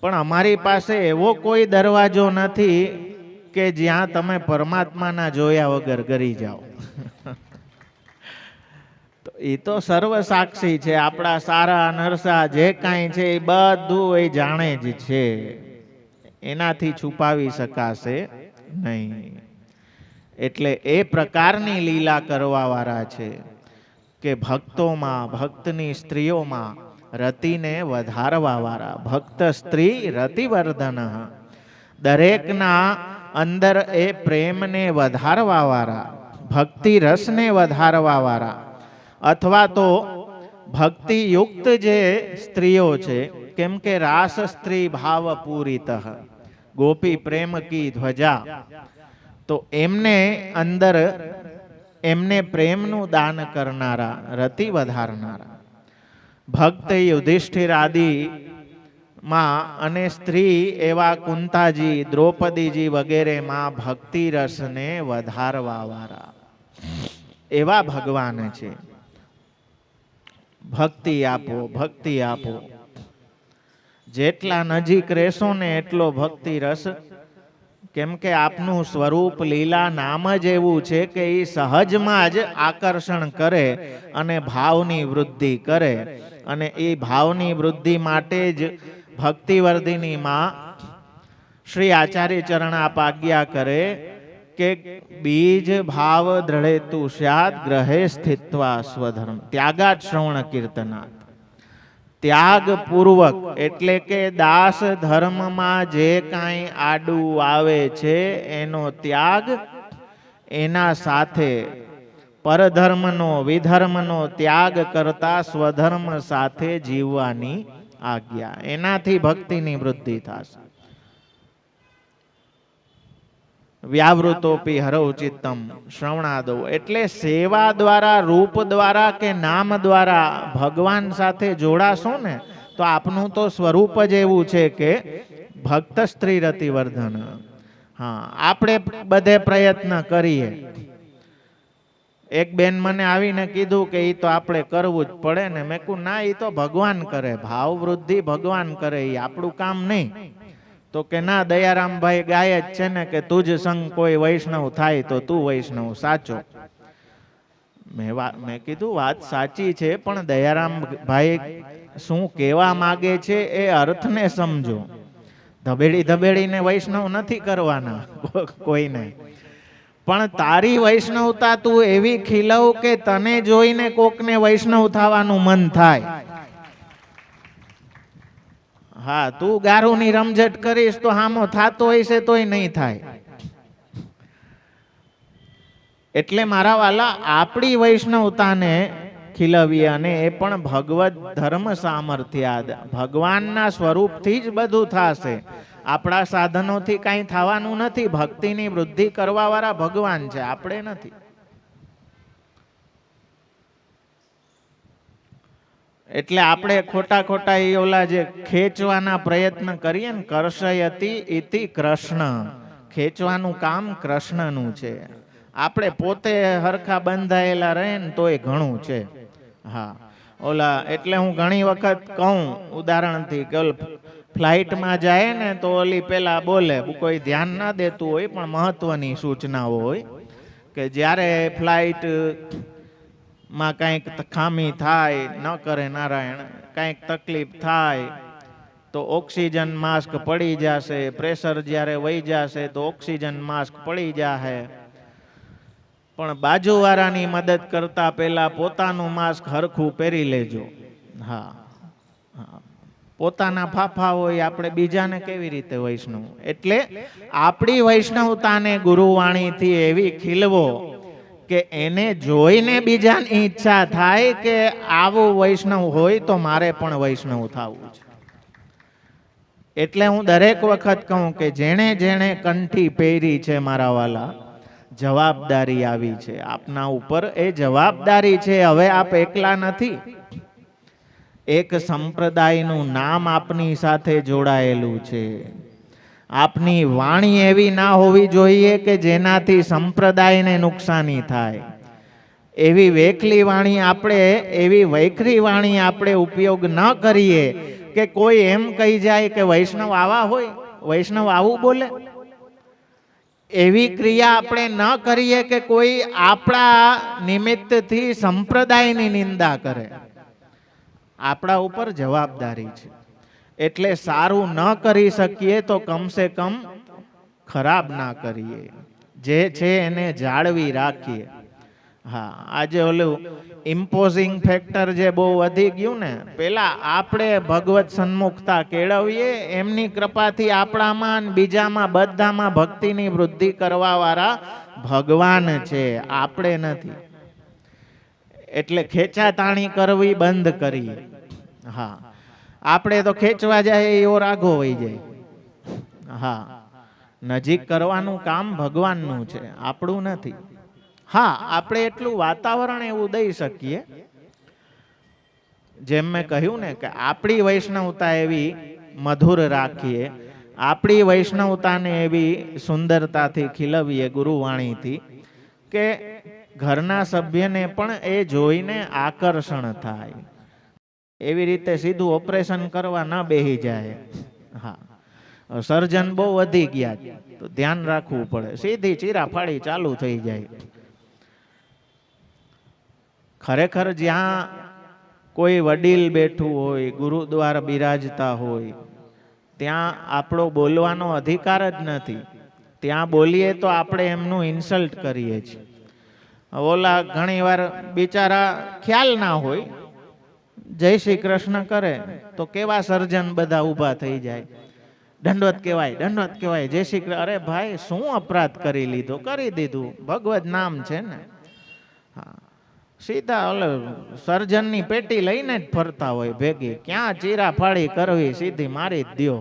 પણ અમારી પાસે એવો કોઈ દરવાજો નથી કે જ્યાં તમે પરમાત્માના જોયા વગર ગરી જાઓ. તો એ તો સર્વ સાક્ષી છે. આપણા સારા નરસા જે કાંઈ છે એ બધું એ જાણે જ છે, એનાથી છુપાવી શકાશે નહીં. એટલે એ પ્રકારની લીલા કરવા વાળા છે કે ભક્તોમાં, ભક્તની સ્ત્રીઓમાં રતિને વધારવા વાળા. ભક્ત સ્ત્રી રતિવર્ધન. દરેકના અંદર એ પ્રેમને વધારવા વાળા, ભક્તિ રસને વધારવા વાળા, અથવા તો ભક્તિ યુક્ત જે સ્ત્રીઓ છે, કેમ કે રાસ સ્ત્રી ભાવ પૂરિત, ગોપી પ્રેમ કી ધ્વજા. તો એમને અંદર એમને પ્રેમનું દાન કરનારા, રતિ વધારનારા. ભક્ત યુધિષ્ઠિર આદિ માં અને સ્ત્રી એવા કુંતાજી, દ્રૌપદીજી વગેરે માં ભક્તિ રસને વધારવા વાળા એવા ભગવાન છે. ભક્તિ આપો, ભક્તિ આપો. જેટલા નજીક રહેશો ને એટલો ભક્તિ રસ, કેમ કે આપનું સ્વરૂપ લીલા નામ જ એવું છે કે એ સહજમાં જ આકર્ષણ કરે અને ભાવની વૃદ્ધિ કરે. અને એ ભાવની વૃદ્ધિ માટે જ ભક્તિવર્ધિની માં શ્રી આચાર્ય ચરણ આપ આજ્ઞા કરે કે બીજ ભાવ દ્રઢેતુ સ્યાદ ગ્રહે સ્થિત્વા સ્વધર્મ ત્યાગાત શ્રવણ કીર્તનાત. ત્યાગ પૂર્વક એટલે કે દાસ ધર્મમાં જે કાંઈ આડું આવે છે એનો ત્યાગ, એના સાથે પરધર્મનો, વિધર્મનો ત્યાગ કરતા સ્વધર્મ સાથે જીવવાની આજ્ઞા. એનાથી ભક્તિની વૃદ્ધિ થશે. વ્યાવૃતોપી હરૌ ચિત્તમ શ્રવણાદો. એટલે સેવા દ્વારા, રૂપ દ્વારા કે નામ દ્વારા ભગવાન સાથે જોડાશો ને તો આપનું તો સ્વરૂપ જ એવું છે કે ભક્ત સ્ત્રી રતિવર્ધન. હા, આપણે બધે પ્રયત્ન કરીએ. એક બેન મને આવીને કીધું કે ઈ તો આપણે કરવું જ પડે ને. મેં કહ્યું ના, ઈ તો ભગવાન કરે, ભાવ વૃદ્ધિ ભગવાન કરે, ઈ આપણું કામ નહીં. તો કે ના, દયારામભાઈ ગાય જ છે ને કે તુજ સંગ કોઈ વૈષ્ણવ થાય તો તું વૈષ્ણવ સાચો. મેં કીધું વાત સાચી છે, પણ દયારામભાઈ શું કહેવા માગે છે એ અર્થને સમજો. ધબેડી ધબેડીને વૈષ્ણવ નથી કરવાના કોઈને, પણ તારી વૈષ્ણવતા તું એવી ખીલવ કે તને જોઈને કોકને વૈષ્ણવ થવાનું મન થાય. હા, તું ગારુની રમઝટ કરીશ તો હામો થાતો હશે તોય નહીં થાય. એટલે મારા વાલા, આપણી વૈષ્ણવતાને ખીલવીએ, અને એ પણ ભગવત ધર્મ સામર્થ્યાદ, ભગવાનના સ્વરૂપથી જ બધું થશે. આપણા સાધનોથી કાંઈ થવાનું નથી. ભક્તિની વૃદ્ધિ કરવા વાળા ભગવાન છે, આપણે નથી. એટલે આપણે ખોટા ખોટા એ ઓલા જે ખેંચવાના પ્રયત્ન કરીએ ને, કર્ષયતિ ઇતિ કૃષ્ણ, ખેંચવાનું કામ કૃષ્ણનું છે. આપણે પોતે હરખા બંધાયેલા રહે ને તોય ઘણું છે. હા, ઓલા એટલે હું ઘણી વખત કહું ઉદાહરણથી કે ફ્લાઇટમાં જાય ને તો ઓલી પેલા બોલે, કોઈ ધ્યાન ના દેતું હોય પણ મહત્વની સૂચનાઓ હોય કે જ્યારે ફ્લાઇટ માં કંઈક ખામી થાય, ન કરે નારાયણ, કંઈક તકલીફ થાય તો ઓક્સિજન માસ્ક પડી જશે, પ્રેશર જ્યારે વહી જશે તો ઓક્સિજન માસ્ક પડી જશે. પણ બાજુવાળાની મદદ કરતા પહેલા પોતાનું માસ્ક હરખું પહેરી લેજો. હા, પોતાના ફાફા હોય, આપણે બીજાને કેવી રીતે વૈષ્ણવ. એટલે આપણી વૈષ્ણવતાને ગુરુવાણીથી એવી ખીલવો કે એને જોઈને બીજાની ઈચ્છા થાય કે આવું વૈષ્ણવ હોય તો મારે પણ વૈષ્ણવ થવું છે. એટલે હું દરેક વખત કહું કે જેણે જેણે કંઠી પહેરી છે મારા વાલા, જવાબદારી આવી છે આપના ઉપર. એ જવાબદારી છે. હવે આપ એકલા નથી. એક સંપ્રદાયનું નામ આપની સાથે જોડાયેલું છે. આપની વાણી એવી ના હોવી જોઈએ કે જેનાથી સંપ્રદાયને નુકસાની થાય. એવી વેખલી વાણી આપણે, એવી વૈખરી વાણી આપણે ઉપયોગ ન કરીએ કે કોઈ એમ કહી જાય કે વૈષ્ણવ આવા હોય, વૈષ્ણવ આવું બોલે. એવી ક્રિયા આપણે ન કરીએ કે કોઈ આપણા નિમિત્તથી સંપ્રદાયની નિંદા કરે. આપણા ઉપર જવાબદારી છે. એટલે સારું ન કરી શકીએ તો કમસે કમ ખરાબ ના કરીએ. જે છે એને જાળવી રાખીએ. હા, આજે ઓલું ઇમ્પોઝિંગ ફેક્ટર જે બહુ વધી ગયું ને, પેલા આપણે ભગવત સન્મુખતા કેળવીએ, એમની કૃપાથી આપણામાં બીજામાં બધામાં ભક્તિની વૃદ્ધિ કરવા વાળા ભગવાન છે, આપણે નથી. એટલે ખેંચાતાણી કરવી બંધ કરીએ. હા, આપણે તો ખેંચવા જાય એવો રાગો વહી જાય. હા, નજીક કરવાનું કામ ભગવાનનું છે, આપણું નથી. હા, આપણે એટલું વાતાવરણ એવું દઈ શકીએ, જેમ મેં કહ્યું ને કે આપણી વૈષ્ણવતા એવી મધુર રાખીએ, આપણી વૈષ્ણવતાને એવી સુંદરતાથી ખીલવીએ ગુરુવાણીથી કે ઘરના સભ્યને પણ એ જોઈને આકર્ષણ થાય. એવી રીતે સીધું ઓપરેશન કરવા ના બેહી જાય. હા, સર્જન બહુ વધી ગયા તો ધ્યાન રાખવું પડે. સીધી ચીરા ફાડી ચાલુ થઈ જાય. ખરેખર જ્યાં કોઈ વડીલ બેઠું હોય, ગુરુદ્વારા બિરાજતા હોય, ત્યાં આપણો બોલવાનો અધિકાર જ નથી. ત્યાં બોલીએ તો આપણે એમનું ઇન્સલ્ટ કરીએ છીએ. ઓલા ઘણી વાર બિચારા ખ્યાલ ના હોય, જય શ્રી કૃષ્ણ કરે તો કેવા સર્જન બધા ઊભા થઈ જાય. દંડવત કહેવાય, દંડવત કહેવાય, જય શ્રી કૃષ્ણ. અરે ભાઈ, શું અપરાધ કરી લીધો? કરી દીધું, ભગવત નામ છે ને. હા, સીધા ઓલે સર્જનની પેટી લઈને જ ફરતા હોય ભેગી. ક્યાં ચીરા ફાડી કરવી, સીધી મારી જ દ્યો.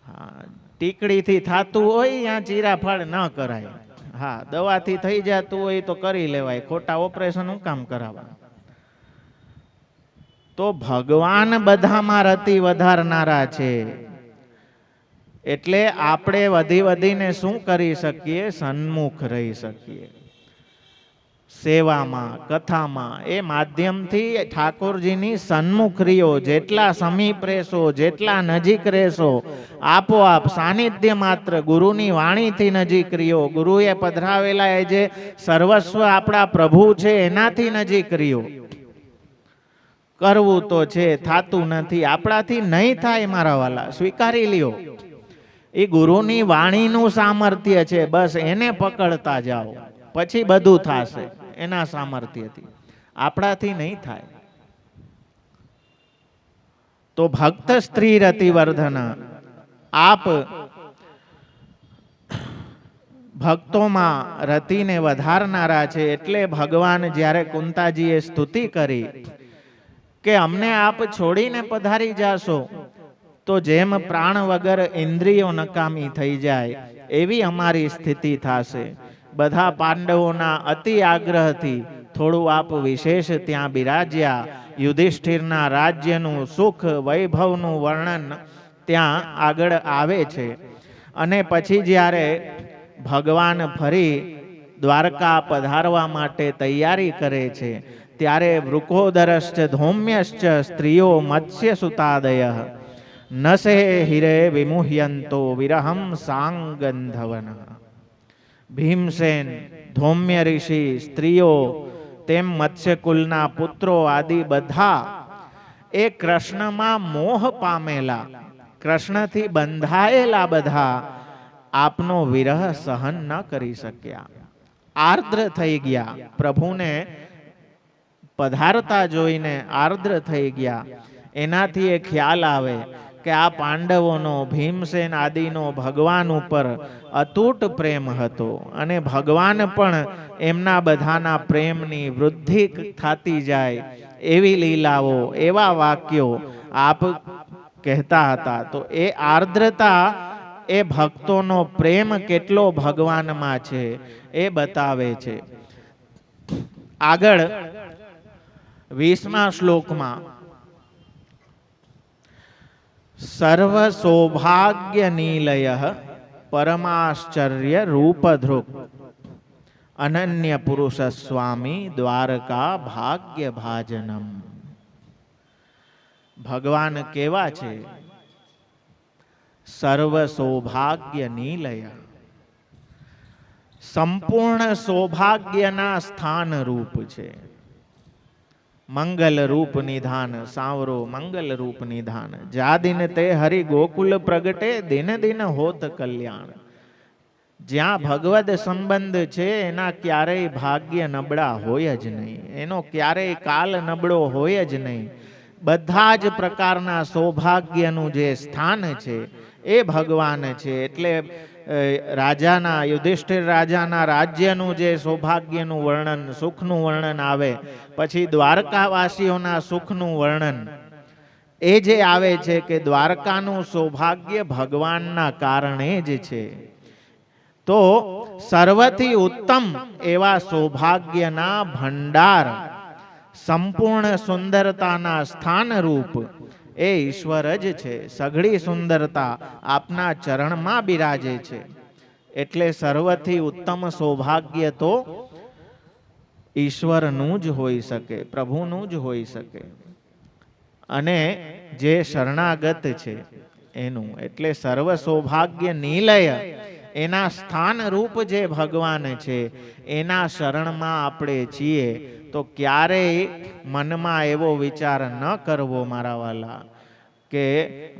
હા, ટીકડીથી થતું હોય ત્યાં ચીરાફાડ ન કરાય. હા, દવાથી થઈ જતું હોય તો કરી લેવાય, ખોટા ઓપરેશન હું કામ કરાવવા. તો ભગવાન બધામાં રતિ વધારનારા છે. એટલે આપણે વધી વધીને શું કરી શકીએ? સન્મુખ રહી શકીએ. સેવામાં, કથામાં, એ માધ્યમથી ઠાકોરજીની સન્મુખ રહ્યો. જેટલા સમીપ રહેશો, જેટલા નજીક રહેશો, આપોઆપ સાનિધ્ય માત્ર ગુરુની વાણીથી નજીક રહ્યો. ગુરુએ પધરાવેલા એ જે સર્વસ્વ આપણા પ્રભુ છે એનાથી નજીક રહ્યો. કરવું તો છે, થાતું નથી. આપણાથી નહીં થાય મારા વાલા, સ્વીકારી લ્યો. એ ગુરુની વાણીનું સામર્થ્ય છે, બસ એને પકડતા જાઓ, પછી બધું થશે એના સામર્થ્યથી. આપણાથી નહીં થાય. તો ભક્ત સ્ત્રી રતિવર્ધન, આપ ભક્તોમાં રતિને વધારનારા છે. એટલે ભગવાન જ્યારે કુંતાજીએ સ્તુતિ કરી કે અમને આપ છોડીને પધારી જાશો તો જેમ પ્રાણ વગર ઇન્દ્રિયો નકામી થઈ જાય એવી અમારી સ્થિતિ થશે. બધા પાંડવોના અતિ આગ્રહથી થોડું આપ વિશેષ ત્યાં બિરાજ્યા. યુધિષ્ઠિરના રાજ્યનું સુખ વૈભવનું વર્ણન ત્યાં આગળ આવે છે. અને પછી જ્યારે ભગવાન ફરી દ્વારકા પધારવા માટે તૈયારી કરે છે ત્યારે વૃકોદરશ્ચ ધૌમ્યશ્ચ સ્ત્રીઓ મત્સ્ય સુતાદય નસે હિરે વિમુહ્યંતો વિરહમ સાંગંધવન. ભીમસેન, ધૌમ્ય ઋષિ, સ્ત્રીઓ, તેમ મત્સ્યકુલના પુત્રો આદિ બધા એ કૃષ્ણમાં મોહ પામેલા, કૃષ્ણથી બંધાયેલા બધા આપનો વિરહ સહન ન કરી શક્યા. આર્દ્ર થઈ ગયા. પ્રભુને પધારતા જોઈને આર્દ્ર થઈ ગયા. એનાથી એ ખ્યાલ આવે કે આ પાંડવોનો, ભીમસેન આદિનો ભગવાન ઉપર અતૂટ પ્રેમ હતો. અને ભગવાન પણ એમના બધાના પ્રેમની વૃદ્ધિ થતી જાય એવી લીલાઓ, એવા વાક્યો આપ કહેતા હતા. તો એ આર્દ્રતા, એ ભક્તોનો પ્રેમ કેટલો ભગવાનમાં છે એ બતાવે છે. આગળ 20મા શ્લોકમાં સર્વ સૌભાગ્ય નિલય પરમાશ્ચર્ય રૂપધૃક અનન્ય પુરુષ સ્વામી દ્વારકા ભાગ્ય ભાજનમ. ભગવાન કેવા છે? સર્વ સૌભાગ્ય નિલય, સંપૂર્ણ સૌભાગ્યના સ્થાન રૂપ છે. મંગલ રૂપ નિધાન, સાવરો મંગલ રૂપ નિધાન. જા દિન તે હરિ ગોકુલ પ્રગટે દિન દિન હોત કલ્યાણ. જ્યાં ભગવદ સંબંધ છે એના ક્યારેય ભાગ્ય નબળા હોય જ નહીં, એનો ક્યારેય કાલ નબળો હોય જ નહીં. બધા જ પ્રકારના સૌભાગ્યનું જે સ્થાન છે એ ભગવાન છે. એટલે રાજાના, યુધિષ્ઠિર રાજાના રાજ્યનું જે સૌભાગ્યનું વર્ણન, સુખનું વર્ણન આવે, પછી દ્વારકાવાસીઓના સુખનું વર્ણન એ જે આવે છે કે દ્વારકાનું સૌભાગ્ય ભગવાનના કારણે જ છે. તો સર્વથી ઉત્તમ એવા સૌભાગ્યના ભંડાર, સંપૂર્ણ સુંદરતાના સ્થાન રૂપ એ ઈશ્વર જ છે. સઘળી સુંદરતા આપના ચરણમાં બિરાજે છે. એટલે સર્વથી ઉત્તમ સૌભાગ્ય તો ઈશ્વરનું જ હોઈ શકે, પ્રભુનું જ હોઈ શકે. અને જે શરણાગત છે એનું. એટલે સર્વ સૌભાગ્ય નિલય, એના સ્થાન રૂપ જે ભગવાન છે એના શરણમાં આપણે છીએ. તો ક્યારેય મનમાં એવો વિચાર ન કરવો મારા વાલા કે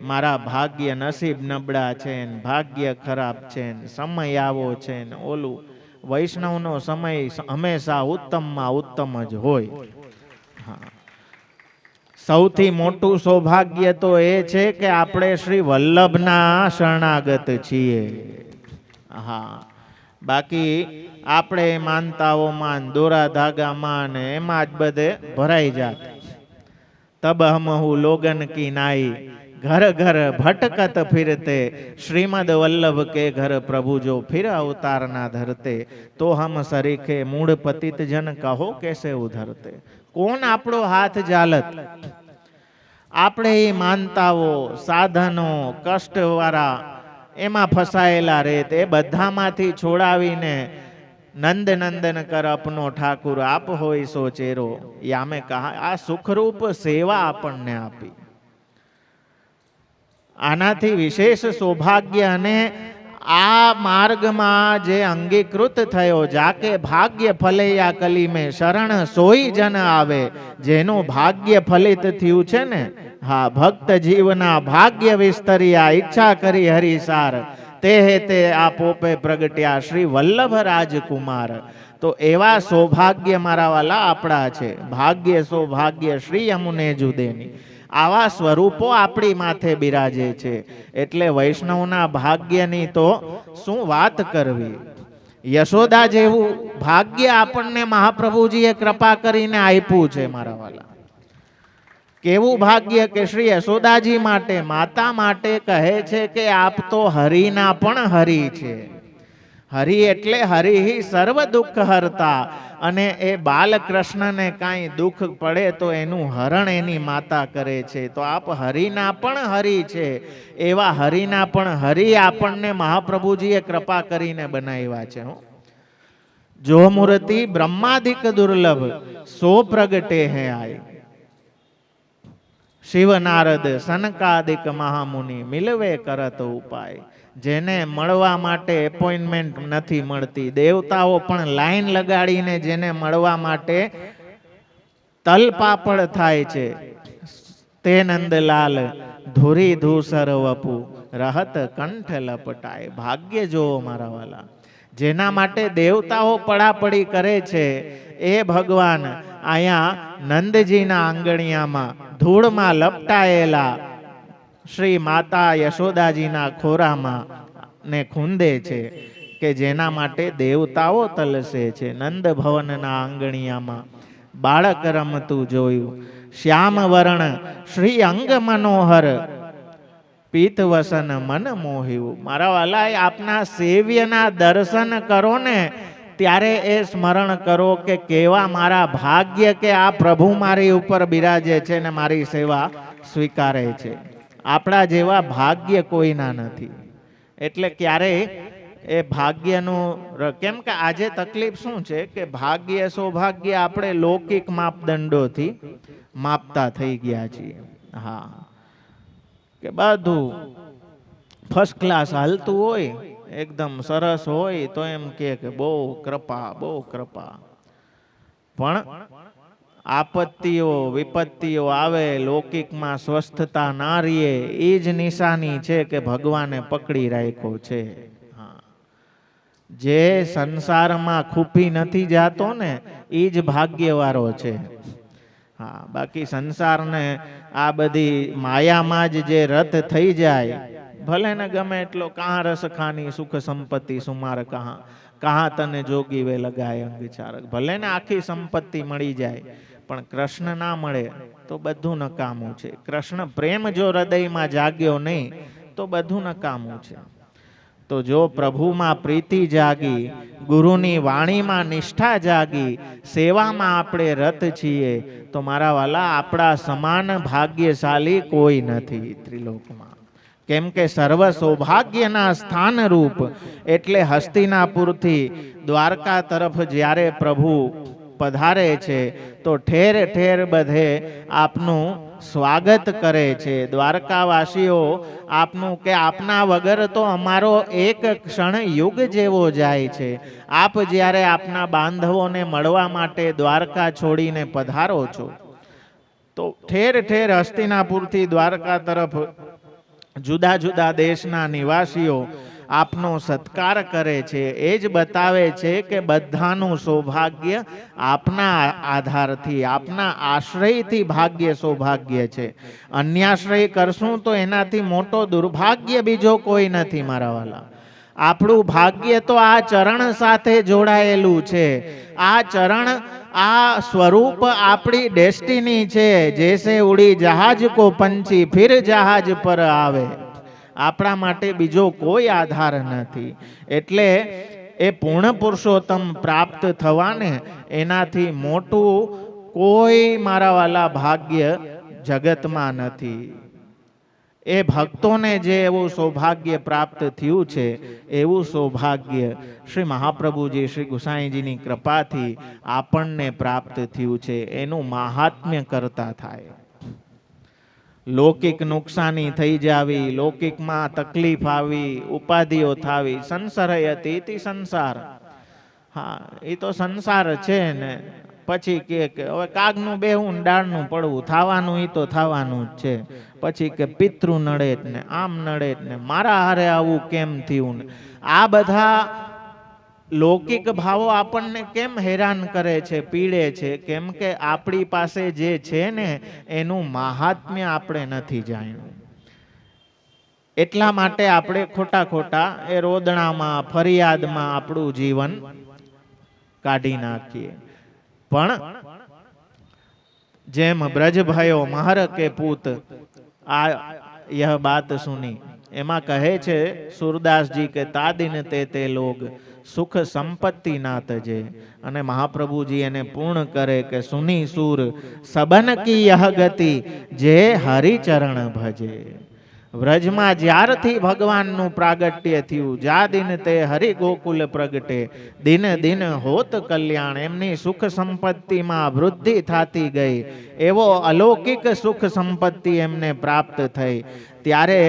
મારા ભાગ્ય નસીબ નબળા છે ને ભાગ્ય ખરાબ છે ને સમય આવો છે ને ઓલું. વૈષ્ણવનો સમય હંમેશા ઉત્તમમાં ઉત્તમ જ હોય. હા, સૌથી મોટું સૌભાગ્ય તો એ છે કે આપણે શ્રી વલ્લભના શરણાગત છીએ. હા, બાકી આપણે માનતાઓમાં, દોરા ધાગામાં ને એમાં જ બધે ભરાઈ જાત. તબ હમહુ લોગન કી નાઈ, घर घर भटकत फिरते, श्रीमद वल्लभ के घर प्रभु जो फिर अवतार ना धरते, तो हम सरीखे मूढ़ पतित जन कहो कैसे उधरते। कोण आपणो हाथ जालत? આપણે એ માનતાઓ, સાધનો, કષ્ટવાળા એમાં ફસાયેલા રહે, તે બધામાંથી છોડાવીને નંદ નંદન કર અપનો ઠાકુર આપ હોય સો ચેરો, યામે કહા આ સુખરૂપ સેવા આપણને આપી। આનાથી વિશેષ સૌભાગ્ય અને આ માર્ગમાં જે અંગીકૃત થયો, જાકે ભાગ્ય ફલૈયા કલી में शरण सोई जन आवे, જેનું ભાગ્ય ફલિત થયું છે ને, હા, ભક્ત જીવના ભાગ્ય વિસ્તર્યા, ઈચ્છા કરી હરિસાર, તે હેતે આ પોપે પ્રગટ્યા શ્રી વલ્લભ રાજકુમાર। તો એવા સૌભાગ્ય મારા વાલા આપણા છે, ભાગ્ય સૌભાગ્ય શ્રી અમુને જુદેની। આવા સ્વરૂપો આપણી માથે બિરાજે છે, એટલે વૈષ્ણવના ભાગ્યની તો શું વાત કરવી। યશોદા જેવું ભાગ્ય આપણને મહાપ્રભુજીએ કૃપા કરીને આપ્યું છે મારા વાલા। કેવું ભાગ્ય કે શ્રી યશોદાજી માટે, માતા માટે કહે છે કે આપ તો હરિના પણ હરિ છે। હરિ એટલે હરિ સર્વ દુઃખ હરતા, અને એ બાલકૃષ્ણને કાંઈ દુઃખ પડે તો એનું હરણ એની માતા કરે છે। તો આપ હરિના પણ હરિ છે, એવા હરિના પણ હરિ આપણને મહાપ્રભુજીએ કૃપા કરીને બનાવ્યા છે। જો મૂર્તિ બ્રહ્માદિક દુર્લભ, સો પ્રગટે હે આય। શિવ નારદ સનકાદિક મહામુનિ, મિલવે કરત ઉપાય। જેને મળવા માટે એપોઇન્ટમેન્ટ નથી મળતી, દેવતાઓ પણ લાઈન લગાડીને જેને મળવા માટે તલપાપડ થાય છે, તે નંદલાલ ધુરી ધૂસર વપુ, રહત કંઠ લપટાય। ભાગ્ય જોવો મારા વાલા, જેના માટે દેવતાઓ પડાપડી કરે છે, એ ભગવાન અહીંયા નંદજીના આંગણિયામાં ધૂળમાં લપટાયેલા શ્રી માતા યશોદાજીના ખોરામાં ને ખૂંદે છે, કે જેના માટે દેવતાઓ તલસે છે। નંદ ભવનના આંગણિયામાં બાળક રમતું જોયું, શ્યામ વરણ શ્રી અંગ મનોહર, પીતવસન મન મોહ્યું। મારા વાલા, આપના સેવ્યના દર્શન કરો ને ત્યારે એ સ્મરણ કરો કે કેવા મારા ભાગ્ય કે આ પ્રભુ મારી ઉપર બિરાજે છે ને મારી સેવા સ્વીકારે છે। આપણા જેવા ભાગ્ય કોઈના નથી। એટલે ક્યારેય એ ભાગ્યનું, કેમ કે આજે તકલીફ શું છે કે ભાગ્ય સૌભાગ્ય આપણે લૌકિક માપદંડોથી માપતા થઈ ગયા છીએ। હા, કે બધું ફર્સ્ટ ક્લાસ હાલતું હોય, એકદમ સરસ હોય તો એમ કે બહુ કૃપા, બહુ કૃપા। પણ આપત્તિઓ વિપત્તિઓ આવે, લૌકિકમાં સ્વસ્થતા ના રહીએ, એ જ નિશાની છે કે ભગવાને પકડી રાખ્યો છે। હા, જે સંસારમાં ખૂપી નથી જાતો ને એ જ ભાગ્યવાળો છે। હા, બાકી સંસારને આ બધી માયામાં જે રત થઈ જાય, ભલે ને ગમે એટલો કહાં રસ ખાની સુખ સંપત્તિ સુમાર કહાં, કહાં તને જોગી વે લગાય અંગચારક। ભલે ને આખી સંપત્તિ મળી જાય, પણ કૃષ્ણ ના મળે તો બધું નકામું છે। કૃષ્ણ પ્રેમ જો હૃદયમાં જાગ્યો નહીં તો બધું નકામું છે। તો જો પ્રભુમાં પ્રીતિ જાગી, ગુરુની વાણીમાં નિષ્ઠા જાગી, સેવામાં આપણે રત છીએ, તો મારા વાલા આપણા સમાન ભાગ્યશાલી કોઈ નથી ત્રિલોકમાં। કેમ કે સર્વ સૌભાગ્યના સ્થાન રૂપ, એટલે હસ્તિનાપુરથી દ્વારકા તરફ જ્યારે પ્રભુ પધારે છે તો ઠેર ઠેર બધે આપનું સ્વાગત કરે છે। દ્વારકાવાસીઓ આપનું કે આપના વગર તો અમારો એક ક્ષણ યુગ જેવો જાય છે। આપ જ્યારે આપના બાંધવોને મળવા માટે દ્વારકા છોડીને પધારો છો, તો ઠેર ઠેર હસ્તિનાપુરથી દ્વારકા તરફ જુદા જુદા દેશના નિવાસીઓ આપનો સત્કાર કરે છે। એ જ બતાવે છે કે બધાનું સૌભાગ્ય આપના આધારથી, આપના આશ્રયથી ભાગ્ય સૌભાગ્ય છે। અન્યાશ્રય કરશું તો એનાથી મોટો દુર્ભાગ્ય બીજો કોઈ નથી મારા વાલા। આપણું ભાગ્ય તો આ ચરણ સાથે જોડાયેલું છે. આ ચરણ, આ સ્વરૂપ આપણી ડેસ્ટિની છે. જૈસે ઉડી જહાજ કો પંછી ફિર જહાજ પર આવે. આપણા માટે બીજો કોઈ આધાર નથી. એટલે એ પૂર્ણ પુરુષોત્તમ પ્રાપ્ત થવાને એનાથી મોટું કોઈ મારા વાલા ભાગ્ય જગતમાં નથી. એ ભક્તોને જે એવું સૌભાગ્ય પ્રાપ્ત થયું છે, એવું સૌભાગ્ય શ્રી મહાપ્રભુજી, શ્રી ગુસાઈજીની કૃપાથી આપણને પ્રાપ્ત થયું છે. એનું મહાત્મ્ય કરતા થાય. લૌકિક નુકસાની થઈ જાવી, લૌકિકમાં તકલીફ આવી, ઉપાધિઓ થાવી, સંસરય હતી સંસાર. હા, એ તો સંસાર છે ને. પછી કે હવે કાગનું બેહું ને ડાળનું પડવું, થવાનું એ તો થવાનું જ છે. પછી કે પિતૃ નડે ને આમ નડે ને મારા હારે આવું કેમ થયું ને. આ બધા લૌકિક ભાવો આપણને કેમ હેરાન કરે છે, પીડે છે? કેમ કે આપણી પાસે જે છે ને એનું મહાત્મ્ય આપણે નથી જાણ્યું. એટલા માટે આપણે ખોટા ખોટા એ રોદણામાં, ફરિયાદમાં આપણું જીવન કાઢી નાખીએ. પણ જેમ બ્રજભયો મહર કે પૂત, આ यह बात सुनी, એમાં કહે છે સુરદાસજી કે તાદિન તે લોગ સુખ સંપત્તિ ના તજે. અને મહાપ્રભુજી એને પૂર્ણ કરે કે સુની સુર સબન કી યહ ગતિ જે હરિચરણ ભજે. વ્રજમાં જ્યારથી ભગવાનનું પ્રાગટ્ય થયું, જા દિન તે હરિ ગોકુલ પ્રગટે, દિન દિન હોત કલ્યાણ. એમની સુખ સંપત્તિમાં વૃદ્ધિ થતી ગઈ. એવો અલૌકિક સુખ સંપત્તિ એમને પ્રાપ્ત થઈ. ત્યારે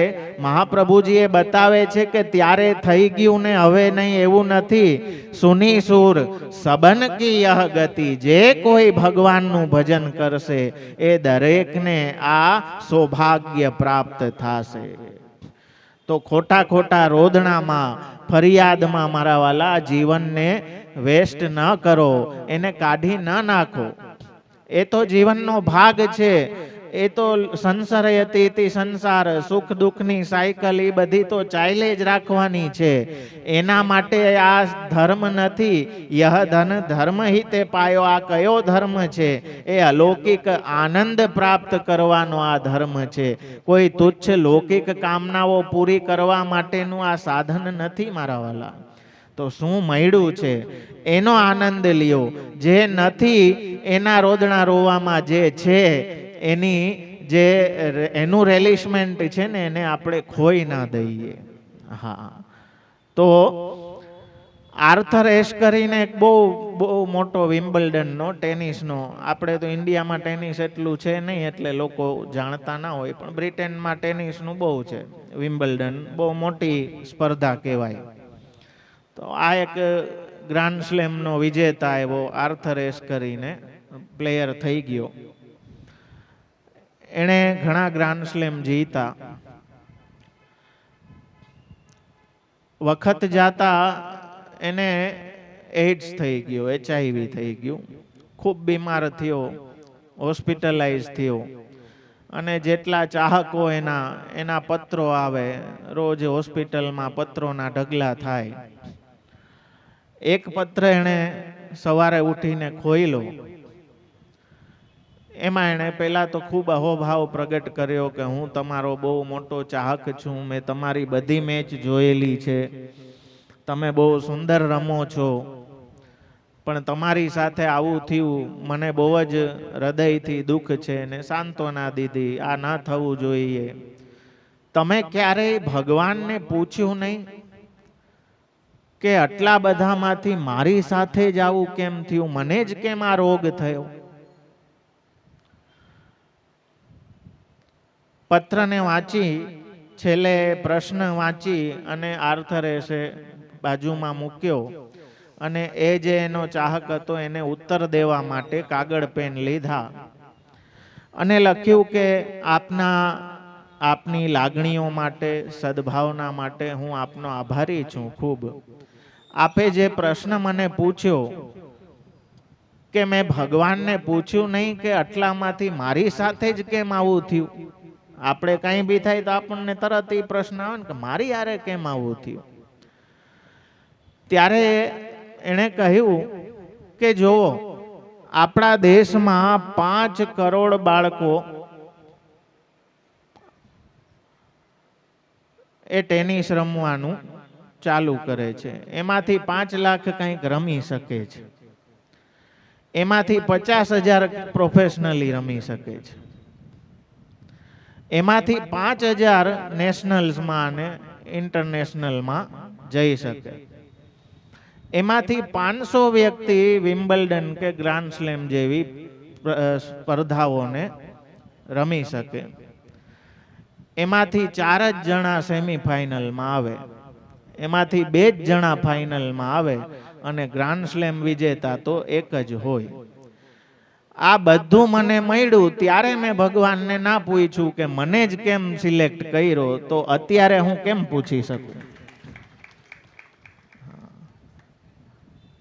મહાપ્રભુજીએ બતાવે છે કે ત્યારે થઈ ગયું ને હવે નહીં, એવું નથી. સુની સુર સબન કી યહ ગતિ, જે કોઈ ભગવાનનું ભજન કરશે એ દરેકને આ સૌભાગ્ય પ્રાપ્ત થશે. તો ખોટા ખોટા રોદણામાં, ફરિયાદમાં મારા વાલા જીવનને વેસ્ટ ન કરો, એને કાઢી ન નાખો. એ તો જીવનનો ભાગ છે. એ તો સંસરયતી સંસાર, સુખ દુઃખની સાયકલ એ બધી તો ચાલે જ રાખવાની છે. એના માટે આ ધર્મ નથી. યહ ધન ધર્મ હિતે પાયો. આ કયો ધર્મ છે? એ અલૌકિક આનંદ પ્રાપ્ત કરવાનો આ ધર્મ છે. કોઈ તુચ્છ લૌકિક કામનાઓ પૂરી કરવા માટેનું આ સાધન નથી મારા વાલા. તો શું મળ્યું છે એનો આનંદ લ્યો. જે નથી એના રોદણા રોવામાં જે છે એની જે એનું રેલિશમેન્ટ છે ને એને આપણે ખોઈ ના દઈએ. હા, તો આર્થર એશ કરીને એક બહુ મોટો વિમ્બલ્ડનનો ટેનિસનો, આપણે તો ઇન્ડિયામાં ટેનિસ એટલું છે નહીં એટલે લોકો જાણતા ના હોય, પણ બ્રિટનમાં ટેનિસનું બહુ છે. વિમ્બલ્ડન બહુ મોટી સ્પર્ધા કહેવાય. તો આ એક ગ્રાન્ડ સ્લેમનો વિજેતા એવો આર્થર એશ કરીને પ્લેયર થઈ ગયો. એણે ઘણા ગ્રાન્ડ સ્લેમ જીતા. વખત જાતા એને એઇડ્સ થઈ ગયો, HIV થઈ ગયું. ખૂબ બીમાર થયો, હોસ્પિટલાઇઝ થયો. અને જેટલા ચાહકો એના પત્રો આવે, રોજ હોસ્પિટલમાં પત્રોના ઢગલા થાય. એક પત્ર એણે સવારે ઉઠીને ખોઈલો. એમાં એણે પહેલાં તો ખૂબ અહોભાવ પ્રગટ કર્યો કે હું તમારો બહુ મોટો ચાહક છું, મેં તમારી બધી મેચ જોયેલી છે, તમે બહુ સુંદર રમો છો, પણ તમારી સાથે આવું થયું મને બહુ જ હૃદયથી દુઃખ છે. ને સાંત્વના દીધી, આ ના થવું જોઈએ. તમે ક્યારેય ભગવાનને પૂછ્યું નહીં કે આટલા બધામાંથી મારી સાથે જ આવું કેમ થયું? મને જ કેમ આ રોગ થયો? પત્રને વાંચી, છેલ્લે પ્રશ્ન વાંચી અને આર્થર એશે બાજુમાં મૂક્યો. અને એ જે એનો ચાહક હતો એને ઉત્તર દેવા માટે કાગળ પેન લીધા અને લખ્યું કે આપની લાગણીઓ માટે, સદભાવના માટે હું આપનો આભારી છું ખૂબ. આપે જે પ્રશ્ન મને પૂછ્યો કે મેં ભગવાનને પૂછ્યું નહીં કે આટલામાંથી મારી સાથે જ કેમ આવું થયું. આપણે કંઈ બી થાય તો આપણને તરત એ પ્રશ્ન આવે ને કે મારી હારે કેમ આવું થયું. ત્યારે એણે કહ્યું કે જુઓ, આપણા દેશમાં 5 કરોડ બાળકો એ ટેનિસ રમવાનું ચાલુ કરે છે. એમાંથી 5 લાખ કંઈક રમી શકે છે. એમાંથી 50,000 પ્રોફેશનલી રમી શકે છે. એમાંથી 5,000 નેશનલ્સમાં અને ઇન્ટરનેશનલમાં જઈ શકે. એમાંથી 500 વ્યક્તિ વિમ્બલ્ડન કે ગ્રાન્ડ સ્લેમ જેવી સ્પર્ધાઓને રમી શકે. એમાંથી 4 જ જણા સેમીફાઇનલમાં આવે, એમાંથી 2 જ જણા ફાઇનલમાં આવે અને ગ્રાન્ડ સ્લેમ વિજેતા તો એક જ હોય. આ બધું મને મળ્યું ત્યારે મેં ભગવાનને ના પૂછ્યું કે મને જ કેમ સિલેક્ટ કર્યો, તો અત્યારે હું કેમ પૂછી શકું?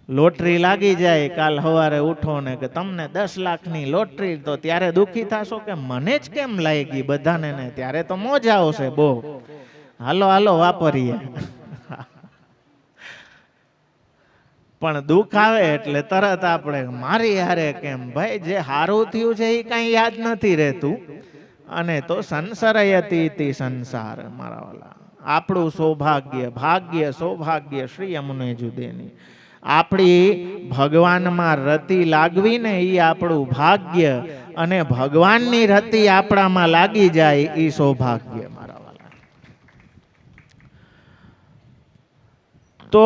લોટરી લાગી જાય, કાલ સવારે ઉઠો ને કે તમને 10 લાખની લોટરી, તો ત્યારે દુઃખી થશો કે મને જ કેમ લાગી બધાને ને? ત્યારે તો મોજા આવશે બહુ, હાલો હાલો વાપરીએ. પણ દુઃખ આવે એટલે તરત આપણે મારી હારે કેમ? ભાઈ, જે હારું થયું છે એ કઈ યાદ નથી રહેતું. અને તો સંસરયતી સંસાર, મારા વાલા, આપણું સૌભાગ્ય, ભાગ્ય સૌભાગ્ય શ્રી અમને જુદેની. આપણી ભગવાનમાં રતિ લાગવી ને એ આપણું ભાગ્ય, અને ભગવાનની રતિ આપણામાં લાગી જાય એ સૌભાગ્ય, મારા વાલા. તો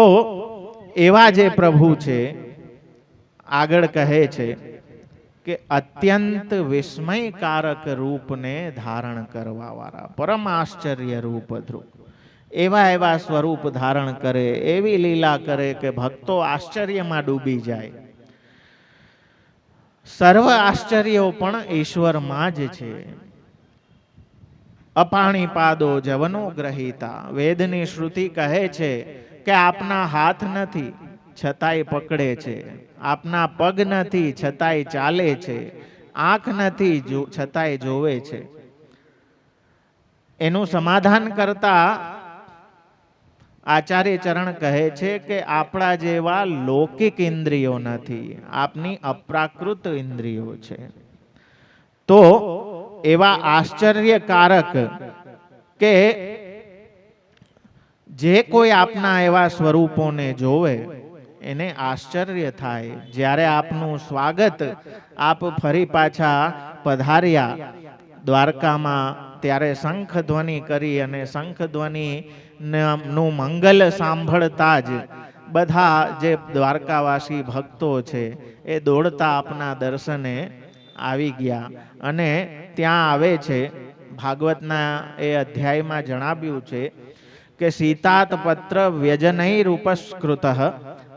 એવા જે પ્રભુ છે, આગળ કહે છે કે અત્યંત વિસ્મયકારક રૂપને ધારણ કરવા વાળા, પરમ આશ્ચર્ય રૂપ ધ્રુવ. એવા એવા સ્વરૂપ ધારણ કરે, એવી લીલા કરે કે ભક્તો આશ્ચર્યમાં ડૂબી જાય. સર્વ આશ્ચર્યો પણ ઈશ્વરમાં જ છે. અપાણી પાદો જવનો ગ્રહિતા. વેદની શ્રુતિ કહે છે કે આપના હાથ નથી છતાંય પકડે છે, આપના પગ નથી છતાંય ચાલે છે, આંખ નથી છતાંય જોવે છે. એનું સમાધાન કરતા આચાર્ય ચરણ કહે છે કે આપણા જેવા લૌકિક ઇન્દ્રિયો નથી, આપની અપ્રાકૃત ઇન્દ્રિયો છે. તો એવા આશ્ચર્યકારક કે જે કોઈ આપના એવા સ્વરૂપોને જોવે એને આશ્ચર્ય થાય. જ્યારે આપનું સ્વાગત, આપ ફરી પાછા પધાર્યા દ્વારકામાં, ત્યારે શંખ ધ્વનિ કરી અને શંખ ધ્વનિ નું મંગલ સાંભળતા જ બધા જે દ્વારકાવાસી ભક્તો છે એ દોડતા આપના દર્શને આવી ગયા. અને ત્યાં આવે છે, ભાગવતના એ અધ્યાયમાં જણાવ્યું છે કે સીતાત પત્ર વ્યજનૈરુપસ્કૃત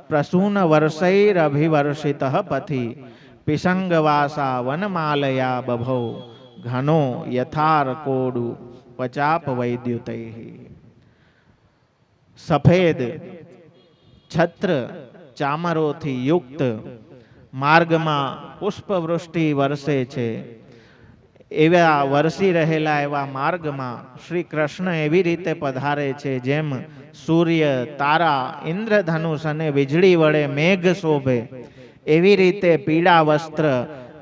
પ્રસૂન વર્ષૈરભિવર્ષિત પથી પિશંગવાસા વનમાલયા બભૌ ઘનો યથાર કોડુ પચાપ વૈદ્યુતૈ. સફેદ છત્ર ચામરોથી યુક્ત માર્ગમાં પુષ્પવૃષ્ટિ વરસે છે. એવા વરસી રહેલા એવા માર્ગમાં શ્રી કૃષ્ણ એવી રીતે પધારે છે જેમ સૂર્ય, તારા, ઇન્દ્રધનુષ અને વીજળી વડે મેઘ શોભે, એવી રીતે પીળા વસ્ત્ર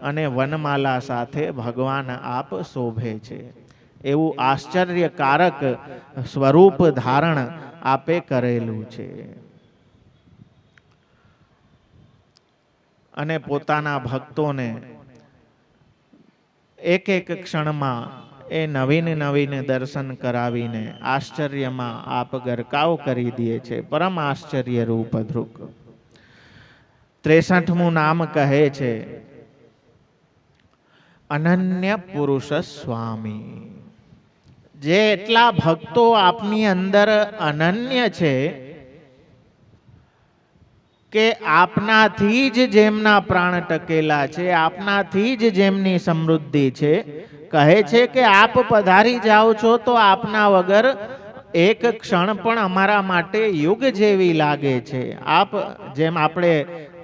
અને વનમાલા સાથે ભગવાન આપ શોભે છે. એવું આશ્ચર્યકારક સ્વરૂપ ધારણ આપે કરેલું છે. અને પોતાના ભક્તોને એક એક ક્ષણમાં એ નવીન નવીન દર્શન કરાવીને આશ્ચર્યમાં આપ ગરકાવ કરી દે છે. પરમ આશ્ચર્ય રૂપ ધ્રુક. 63મું નામ કહે છે અનન્ય પુરુષ સ્વામી. જે એટલા ભક્તો આપની અંદર અનન્ય છે કે આપનાથી જ જેમના પ્રાણ ટકેલા છે, આપનાથી જ જેમની સમૃદ્ધિ છે, કહે છે કે આપ પધારી જાઓ છો તો આપના વગર એક ક્ષણ પણ અમારા માટે યુગ જેવી લાગે છે. આપ, જેમ આપણે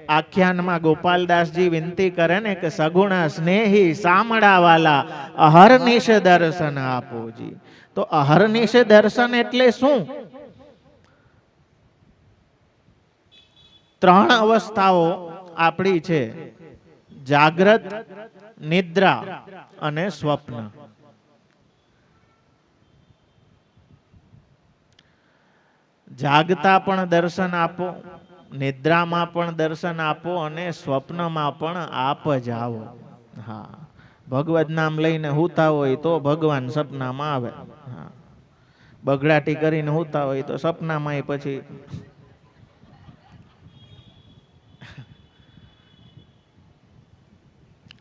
આખ્યાનમાં ગોપાલદાસજી વિનંતી કરે ને કે સગુણ સ્નેહી સામડાવાલા અહર્નિશ દર્શન આપોજી. તો અહર્નિશ દર્શન એટલે શું? ત્રણ અવસ્થાઓ આપણી છે: જાગ્રત, નિદ્રા અને સ્વપ્ન. જાગતા પણ દર્શન આપો, નિદ્રામાં પણ દર્શન આપો અને સ્વપ્નમાં પણ આપ જ આવો. હા, ભગવદ નામ લઈને હુતા હોય તો ભગવાન સપનામાં આવે. હા, બગડાટી કરીને હુતા હોય તો સપનામાં પછી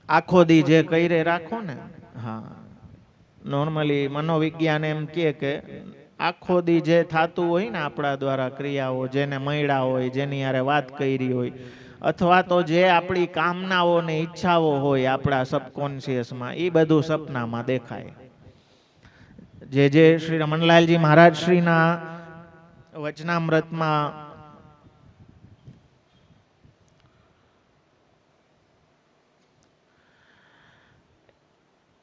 આખો દી જે કઈરે રાખો ને. હા, નોર્મલી મનોવિજ્ઞાન એમ કે આખો દી જે થતું હોય ને આપણા દ્વારા ક્રિયાઓ, જેને મળ્યા હોય, જેની યારે વાત કરી હોય, અથવા તો જે આપણી કામનાઓ ને ઈચ્છાઓ હોય આપણા સબકોન્શિયસમાં, એ બધું સપનામાં દેખાય. જે શ્રી રમણલાલજી મહારાજ શ્રીના વચનામૃતમાં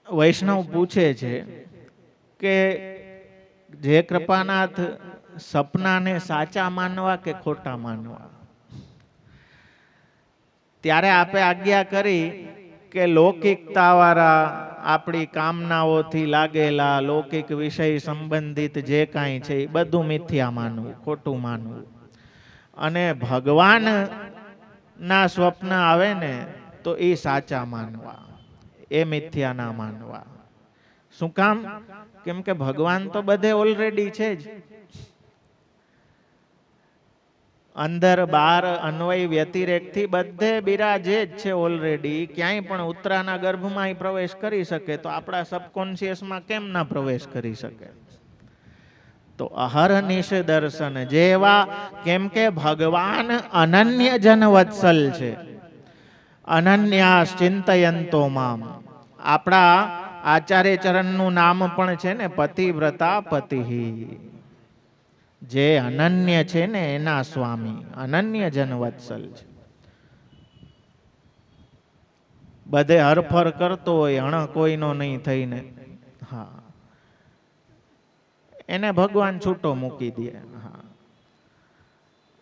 વૈષ્ણવ પૂછે છે કે જે કૃપાનાથ સપનાને સાચા માનવા કે ખોટા માનવા? ત્યારે આપે આજ્ઞા કરી કે લૌકિકતા વાળા, આપણી કામનાઓથી લાગેલા લૌકિક વિષય સંબંધિત જે કાંઈ છે એ બધું મિથ્યા માનવું, ખોટું માનવું. અને ભગવાન ના સ્વપ્ન આવે ને તો એ સાચા માનવા, એ મિથ્યા ના માનવા. શું કામ? કેમ કે ભગવાન તો બધે ઓલરેડી છે જ. અંદર બાર અન્વય વ્યતિરેક થી બધે બિરાજે જ છે ઓલરેડી. ક્યાંય પણ ઉત્તરાના ગર્ભમાં પ્રવેશ કરી શકે, તો આપણા સબકોન્શિયસમાં કેમ ના પ્રવેશ કરી શકે? તો અહર્નિશ દર્શન જેવા, કેમ કે ભગવાન અનન્ય જન વત્સલ છે. અનન્યાસ ચિંતયંતો મામ. આપણા આચાર્ય ચરણનું નામ પણ છે ને પતિવ્રતા પતિહિ. જે અનન્ય છે ને એના સ્વામી, અનન્ય જન વત્સલ છે. બધે હરફર કરતો હોય, હણ કોઈનો નહીં થઈને. હા, એને ભગવાન છૂટો મૂકી દે. હા,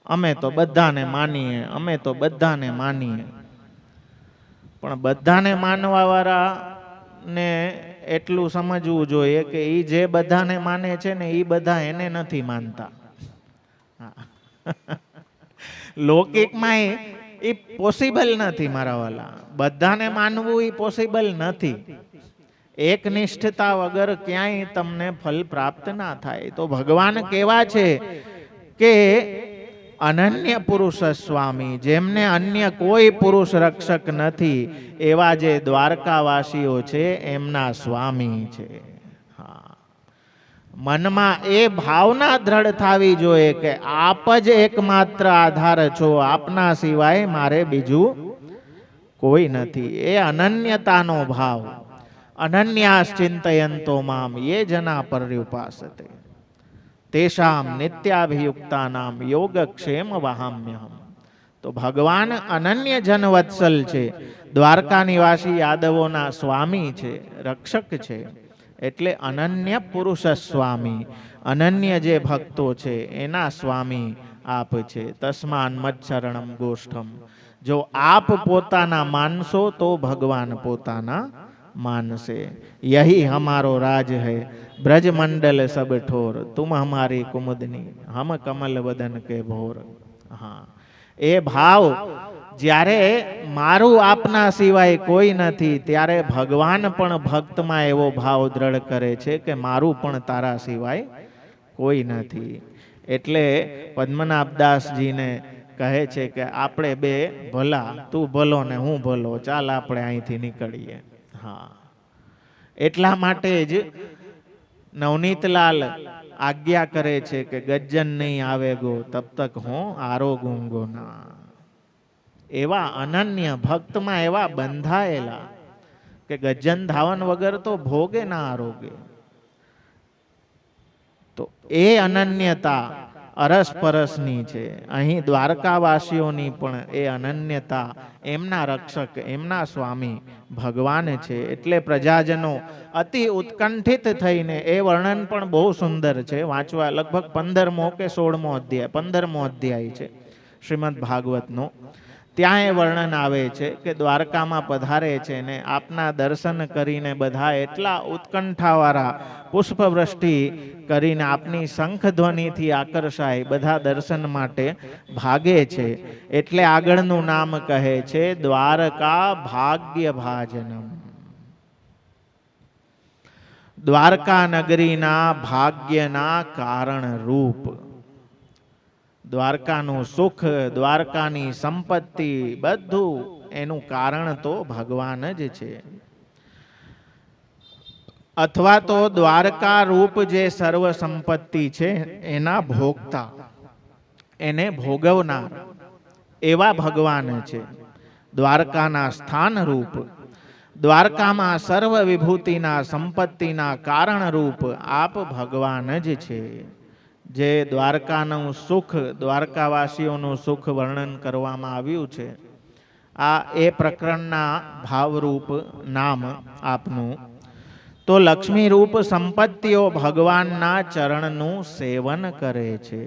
અમે તો બધાને માનીએ, અમે તો બધાને માનીએ. પણ બધાને માનવા વાળા ને એટલું સમજવું જોઈએ કે ઈ જે બધાને માને છે ને ઈ બધા એને નથી માનતા. લૌકિકમાં એ પોસિબલ નથી મારા વાલા. બધાને માનવું એ પોસિબલ નથી. એક નિષ્ઠતા વગર ક્યાંય તમને ફલ પ્રાપ્ત ના થાય. તો ભગવાન કેવા છે કે અનન્ય પુરુષ સ્વામી, જેમને અન્ય કોઈ પુરુષ રક્ષક નથી, એવા જે દ્વારકાવાસીઓ છે એમના સ્વામી છે. હા, મનમાં એ ભાવના દ્રઢ થવી જોઈએ કે આપ જ એકમાત્ર આધાર છો, આપના સિવાય મારે બીજું કોઈ નથી. એ અનન્યતાનો ભાવ. અનન્યાસ ચિંતયંતો મામ યે જના પર્યુપાસતે તેષામ નિત્યાભિયુક્તાનામ યોગક્ષેમ વહામ્યહમ. તો ભગવાન અનન્ય જન વત્સલ છે. દ્વારકા નિવાસી યાદવોના સ્વામી છે, રક્ષક છે. એટલે અનન્ય પુરુષ સ્વામી, અનન્ય જે ભક્તો છે એના સ્વામી આપ છે. તસ્માન મચ્છરણમ ગોષ્ઠમ. જો આપ પોતાના માનશો તો ભગવાન પોતાના માનસે. યહી હમારો રાજ હૈ, બ્રજમંડલ સબ ઠોર, તુમ હમારી કુમુદની, હમ કમલ વદન કે ભોર. હા, એ ભાવ જ્યારે મારું આપના સિવાય કોઈ નથી, ત્યારે ભગવાન પણ ભક્તમાં એવો ભાવ દ્રઢ કરે છે કે મારું પણ તારા સિવાય કોઈ નથી. એટલે પદ્મનાભદાસજીને કહે છે કે આપણે બે ભલા, તું ભલો ને હું ભલો, ચાલ આપણે અહીંથી નીકળીએ. હા, એટલા માટે જ નવનીતલાલ આજ્ઞા કરે છે કે ગજ્જન નહીં આવે ગો તબ તક હો આરોગુંગો ના. એવા અનન્ય ભક્તમાં એવા બંધાયેલા કે ગજ્જન ધાવન વગર તો ભોગે ના આરોગે. તો એ અનન્યતા અરસપરસની છે. અહીં દ્વારકાવાસીઓની પણ એ અનન્યતા, એમના રક્ષક, એમના સ્વામી ભગવાન છે. એટલે પ્રજાજનો અતિ ઉત્કંઠિત થઈને, એ વર્ણન પણ બહુ સુંદર છે વાંચવા. લગભગ 15મો કે 16મો અધ્યાય, 15મો અધ્યાય છે. શ્રીમદ ભાગવતનો. ત્યાં એ વર્ણન આવે છે કે દ્વારકામાં પધારે છે ને આપના દર્શન કરીને બધા એટલા ઉત્કંઠાવાળા પુષ્પવૃષ્ટિ કરીને આપની શંખ ધ્વનિથી આકર્ષાય બધા દર્શન માટે ભાગે છે. એટલે આગળનું નામ કહે છે દ્વારકા ભાગ્ય ભાજનમ. દ્વારકા નગરીના ભાગ્યના કારણ રૂપ. દ્વારકાનું સુખ, દ્વારકાની સંપત્તિ, બધું એનું કારણ તો ભગવાન જ છે. અથવા તો દ્વારકા રૂપ જે સર્વ સંપત્તિ છે એના ભોગતા, એને ભોગવનાર એવા ભગવાન છે. દ્વારકાના સ્થાન રૂપ, દ્વારકામાં સર્વ વિભૂતિના સંપત્તિના કારણ રૂપ આપ ભગવાન જ છે. જે દ્વારકાનું સુખ, દ્વારકાવાસીઓનું સુખ વર્ણન કરવામાં આવ્યું છે, આ એ પ્રકરણના ભાવરૂપ નામ આપનું. તો લક્ષ્મી રૂપ સંપત્તિઓ ભગવાનના ચરણનું સેવન કરે છે.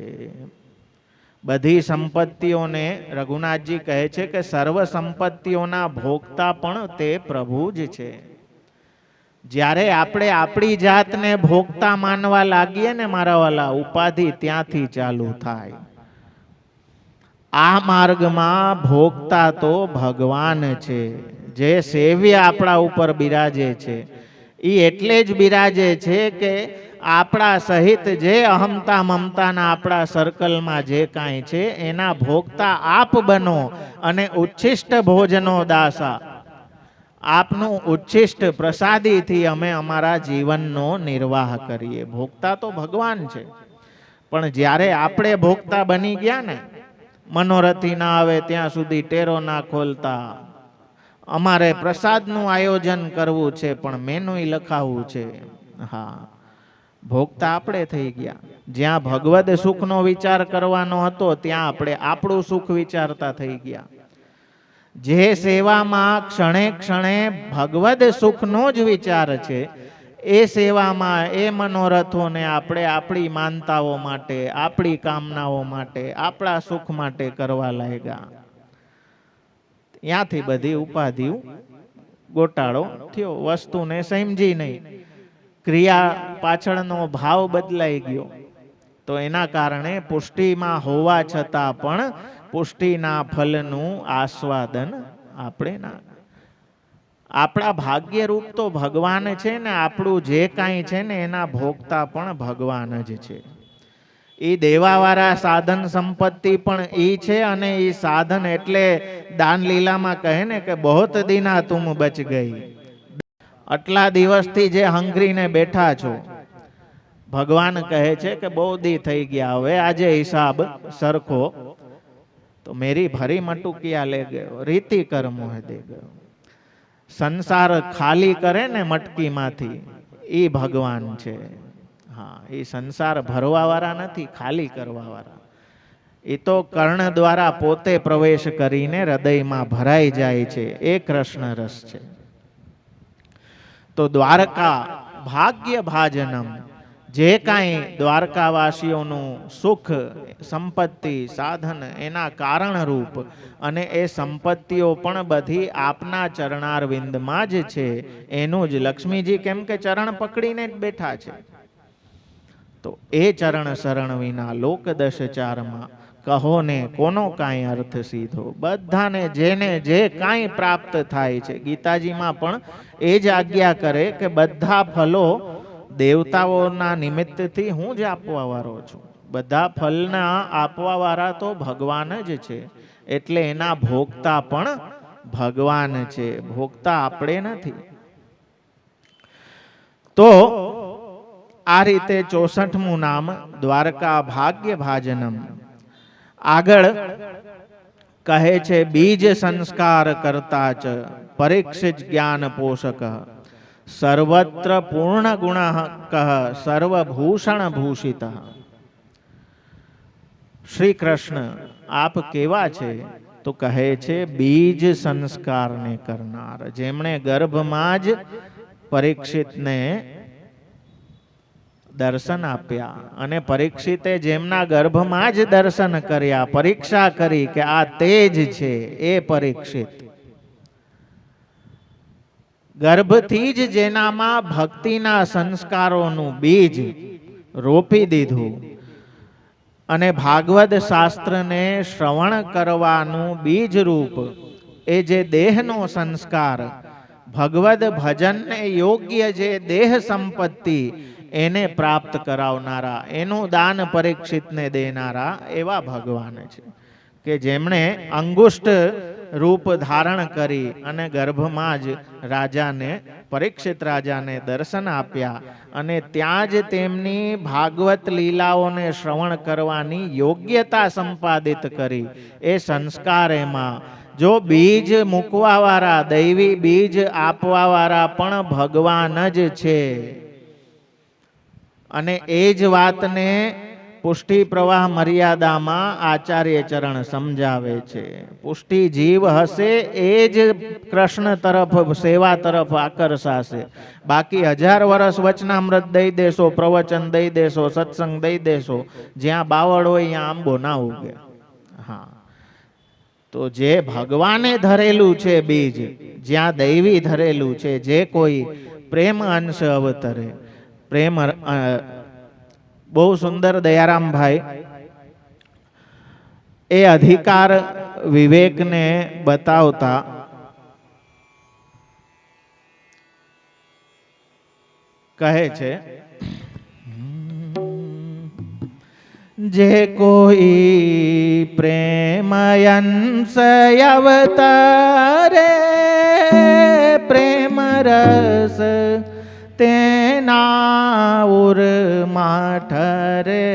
બધી સંપત્તિઓને રઘુનાથજી કહે છે કે સર્વ સંપત્તિઓના ભોગતા પણ તે પ્રભુ જ છે. જ્યારે આપણે આપણી જાતને ભોગતા માનવા લાગીએ ને મારા વાલા, ઉપાધિ ત્યાંથી ચાલુ થાય. આ માર્ગમાં ભોગતા તો ભગવાન છે. જે સેવ્ય આપણા ઉપર બિરાજે છે એ એટલે જ બિરાજે છે કે આપણા સહિત જે અહમતા મમતાના આપણા સર્કલમાં જે કાંઈ છે એના ભોગતા આપ બનો અને ઉચ્છિષ્ટ ભોજનો દાસા. આપનું ઉચ્છિષ્ટ પ્રસાદીથી અમે અમારા જીવનનો નિર્વાહ કરીએ. ભોગતા તો ભગવાન છે, પણ જ્યારે આપણે ભોગતા બની ગયા ને, મનોરથી ના આવે ત્યાં સુધી ટેરો ના ખોલતા, અમારે પ્રસાદનું આયોજન કરવું છે પણ મેનુય લખાવવું છે. હા, ભોગતા આપણે થઈ ગયા. જ્યાં ભગવદ સુખનો વિચાર કરવાનો હતો ત્યાં આપણે આપણું સુખ વિચારતા થઈ ગયા. જે સેવામાં ક્ષણે ક્ષણે ભગવદ સુખનો જ વિચાર છે, એ સેવામાં એ મનોરથોને આપણે આપણી માનતાઓ માટે, આપણી કામનાઓ માટે, આપણા સુખ માટે કરવા લાગ્યા. ત્યાંથી બધી ઉપાધિઓ ગોટાળો થયો. વસ્તુને સમજી નહીં, ક્રિયા પાછળનો ભાવ બદલાઈ ગયો. તો એના કારણે પુષ્ટિમાં હોવા છતાં પણ પુષ્ટિના ફલનું આસ્વાદન આપણે ના. આપણા ભાગ્યરૂપ તો ભગવાન છે ને, આપણું જે કાંઈ છે ને એના ભોગતા પણ ભગવાન જ છે. એ દેવાવાળા સાધન સંપત્તિ પણ એ છે, અને એ સાધન એટલે દાન લીલામાં કહે ને કે બહોત દિના તુમ બચ ગઈ. આટલા દિવસથી જે હંગરીને બેઠા છો, ભગવાન કહે છે કે બહુ દી થઈ ગયા, હવે આજે હિસાબ સરખો. તો મેરી ભરી મટુકિયા લે ગયો, રીતિ કર મોહ દે ગયો. સંસાર ખાલી કરે ને મટકીમાંથી, એ ભગવાન છે. હા, એ સંસાર ભરવા વાળા નથી, ખાલી કરવા વાળા. એ તો કર્ણ દ્વારા પોતે પ્રવેશ કરીને હૃદયમાં ભરાઈ જાય છે. એ કૃષ્ણ રસ છે. તો દ્વારકા ભાગ્ય ભાજનમ, જે કાંઈ દ્વારકાવાસીઓનું સુખ, સંપત્તિ, સાધન એના કારણરૂપ, અને એ સંપત્તિઓ પણ બધી આપના ચરણારવિંદમાં જ છે. એનું જ લક્ષ્મીજી કેમ કે ચરણ પકડીને જ બેઠા છે. તો એ ચરણ શરણ વિના લોક દશ ચારમાં કહો ને કોનો કાંઈ અર્થ સીધો. બધાને જેને જે કાંઈ પ્રાપ્ત થાય છે, ગીતાજીમાં પણ એ જ આજ્ઞા કરે કે બધા ફલો દેવતાઓના નિમિત્તથી હું જ આપવા વાળો છું. બધા ફલના આપવા વાળા તો ભગવાન જ છે. એટલે એના ભોગતા પણ ભગવાન છે, ભોગતા આપણે નથી. તો આ રીતે 64મું નામ દ્વારકા ભાગ્ય ભાજનમ. આગળ કહે છે બીજ સંસ્કાર કરતા ચ પરીક્ષિત જ્ઞાન પોષક સર્વત્ર પૂર્ણ ગુણ કહ સર્વભૂષણ ભૂષિત. શ્રી કૃષ્ણ આપ કેવા છે? તો કહે છે બીજ સંસ્કારને કરનાર, જેમણે ગર્ભમાં જ પરીક્ષિતને દર્શન આપ્યા. અને પરીક્ષિતે જેમના ગર્ભમાં જ દર્શન કર્યા, પરીક્ષા કરી કે આ તેજ છે, એ પરીક્ષિત ગર્ભથી જ જેનામાં ભક્તિના સંસ્કારોનું બીજ રોપી દીધું અને ભાગવત શાસ્ત્રને શ્રવણ કરવાનું બીજ રૂપ એ જે દેહનો સંસ્કાર, ભગવદ ભજનને યોગ્ય જે દેહ સંપત્તિ એને પ્રાપ્ત કરાવનારા, એનું દાન પરીક્ષિતને દેનારા એવા ભગવાન છે કે જેમણે અંગુષ્ઠ રૂપ ધારણ કરી અને ગર્ભમાં જ રાજાને, પરીક્ષિત રાજાને દર્શન આપ્યા અને ત્યાં જ તેમની ભાગવત લીલાઓને શ્રવણ કરવાની યોગ્યતા સંપાદિત કરી. એ સંસ્કાર એમાં જો બીજ મૂકવાવાળા, દૈવી બીજ આપવાવાળા પણ ભગવાન જ છે. અને એ જ વાતને પુષ્ટિ પ્રવાહ મર્યાદામાં આચાર્ય ચરણ સમજાવે છે. પુષ્ટિ જીવ હશે એ જ કૃષ્ણ તરફ, સેવા તરફ આકર્ષાશે. બાકી 1000 વર્ષ વચનામૃત દઈ દેશો, પ્રવચન દઈ દેશો, સત્સંગ દઈ દેશો, જ્યાં બાવળ હોય ત્યાં આંબો ના ઉગે. હા, તો જે ભગવાને ધરેલું છે બીજ, જ્યાં દૈવી ધરેલું છે, જે કોઈ પ્રેમ અંશ અવતરે, પ્રેમ. બહુ સુંદર દયારામભાઈ એ અધિકાર વિવેકને બતાવતા કહે છે, જે કોઈ પ્રેમયંશ અવતારે પ્રેમ રસ તેના ઉરમાં ઠરે.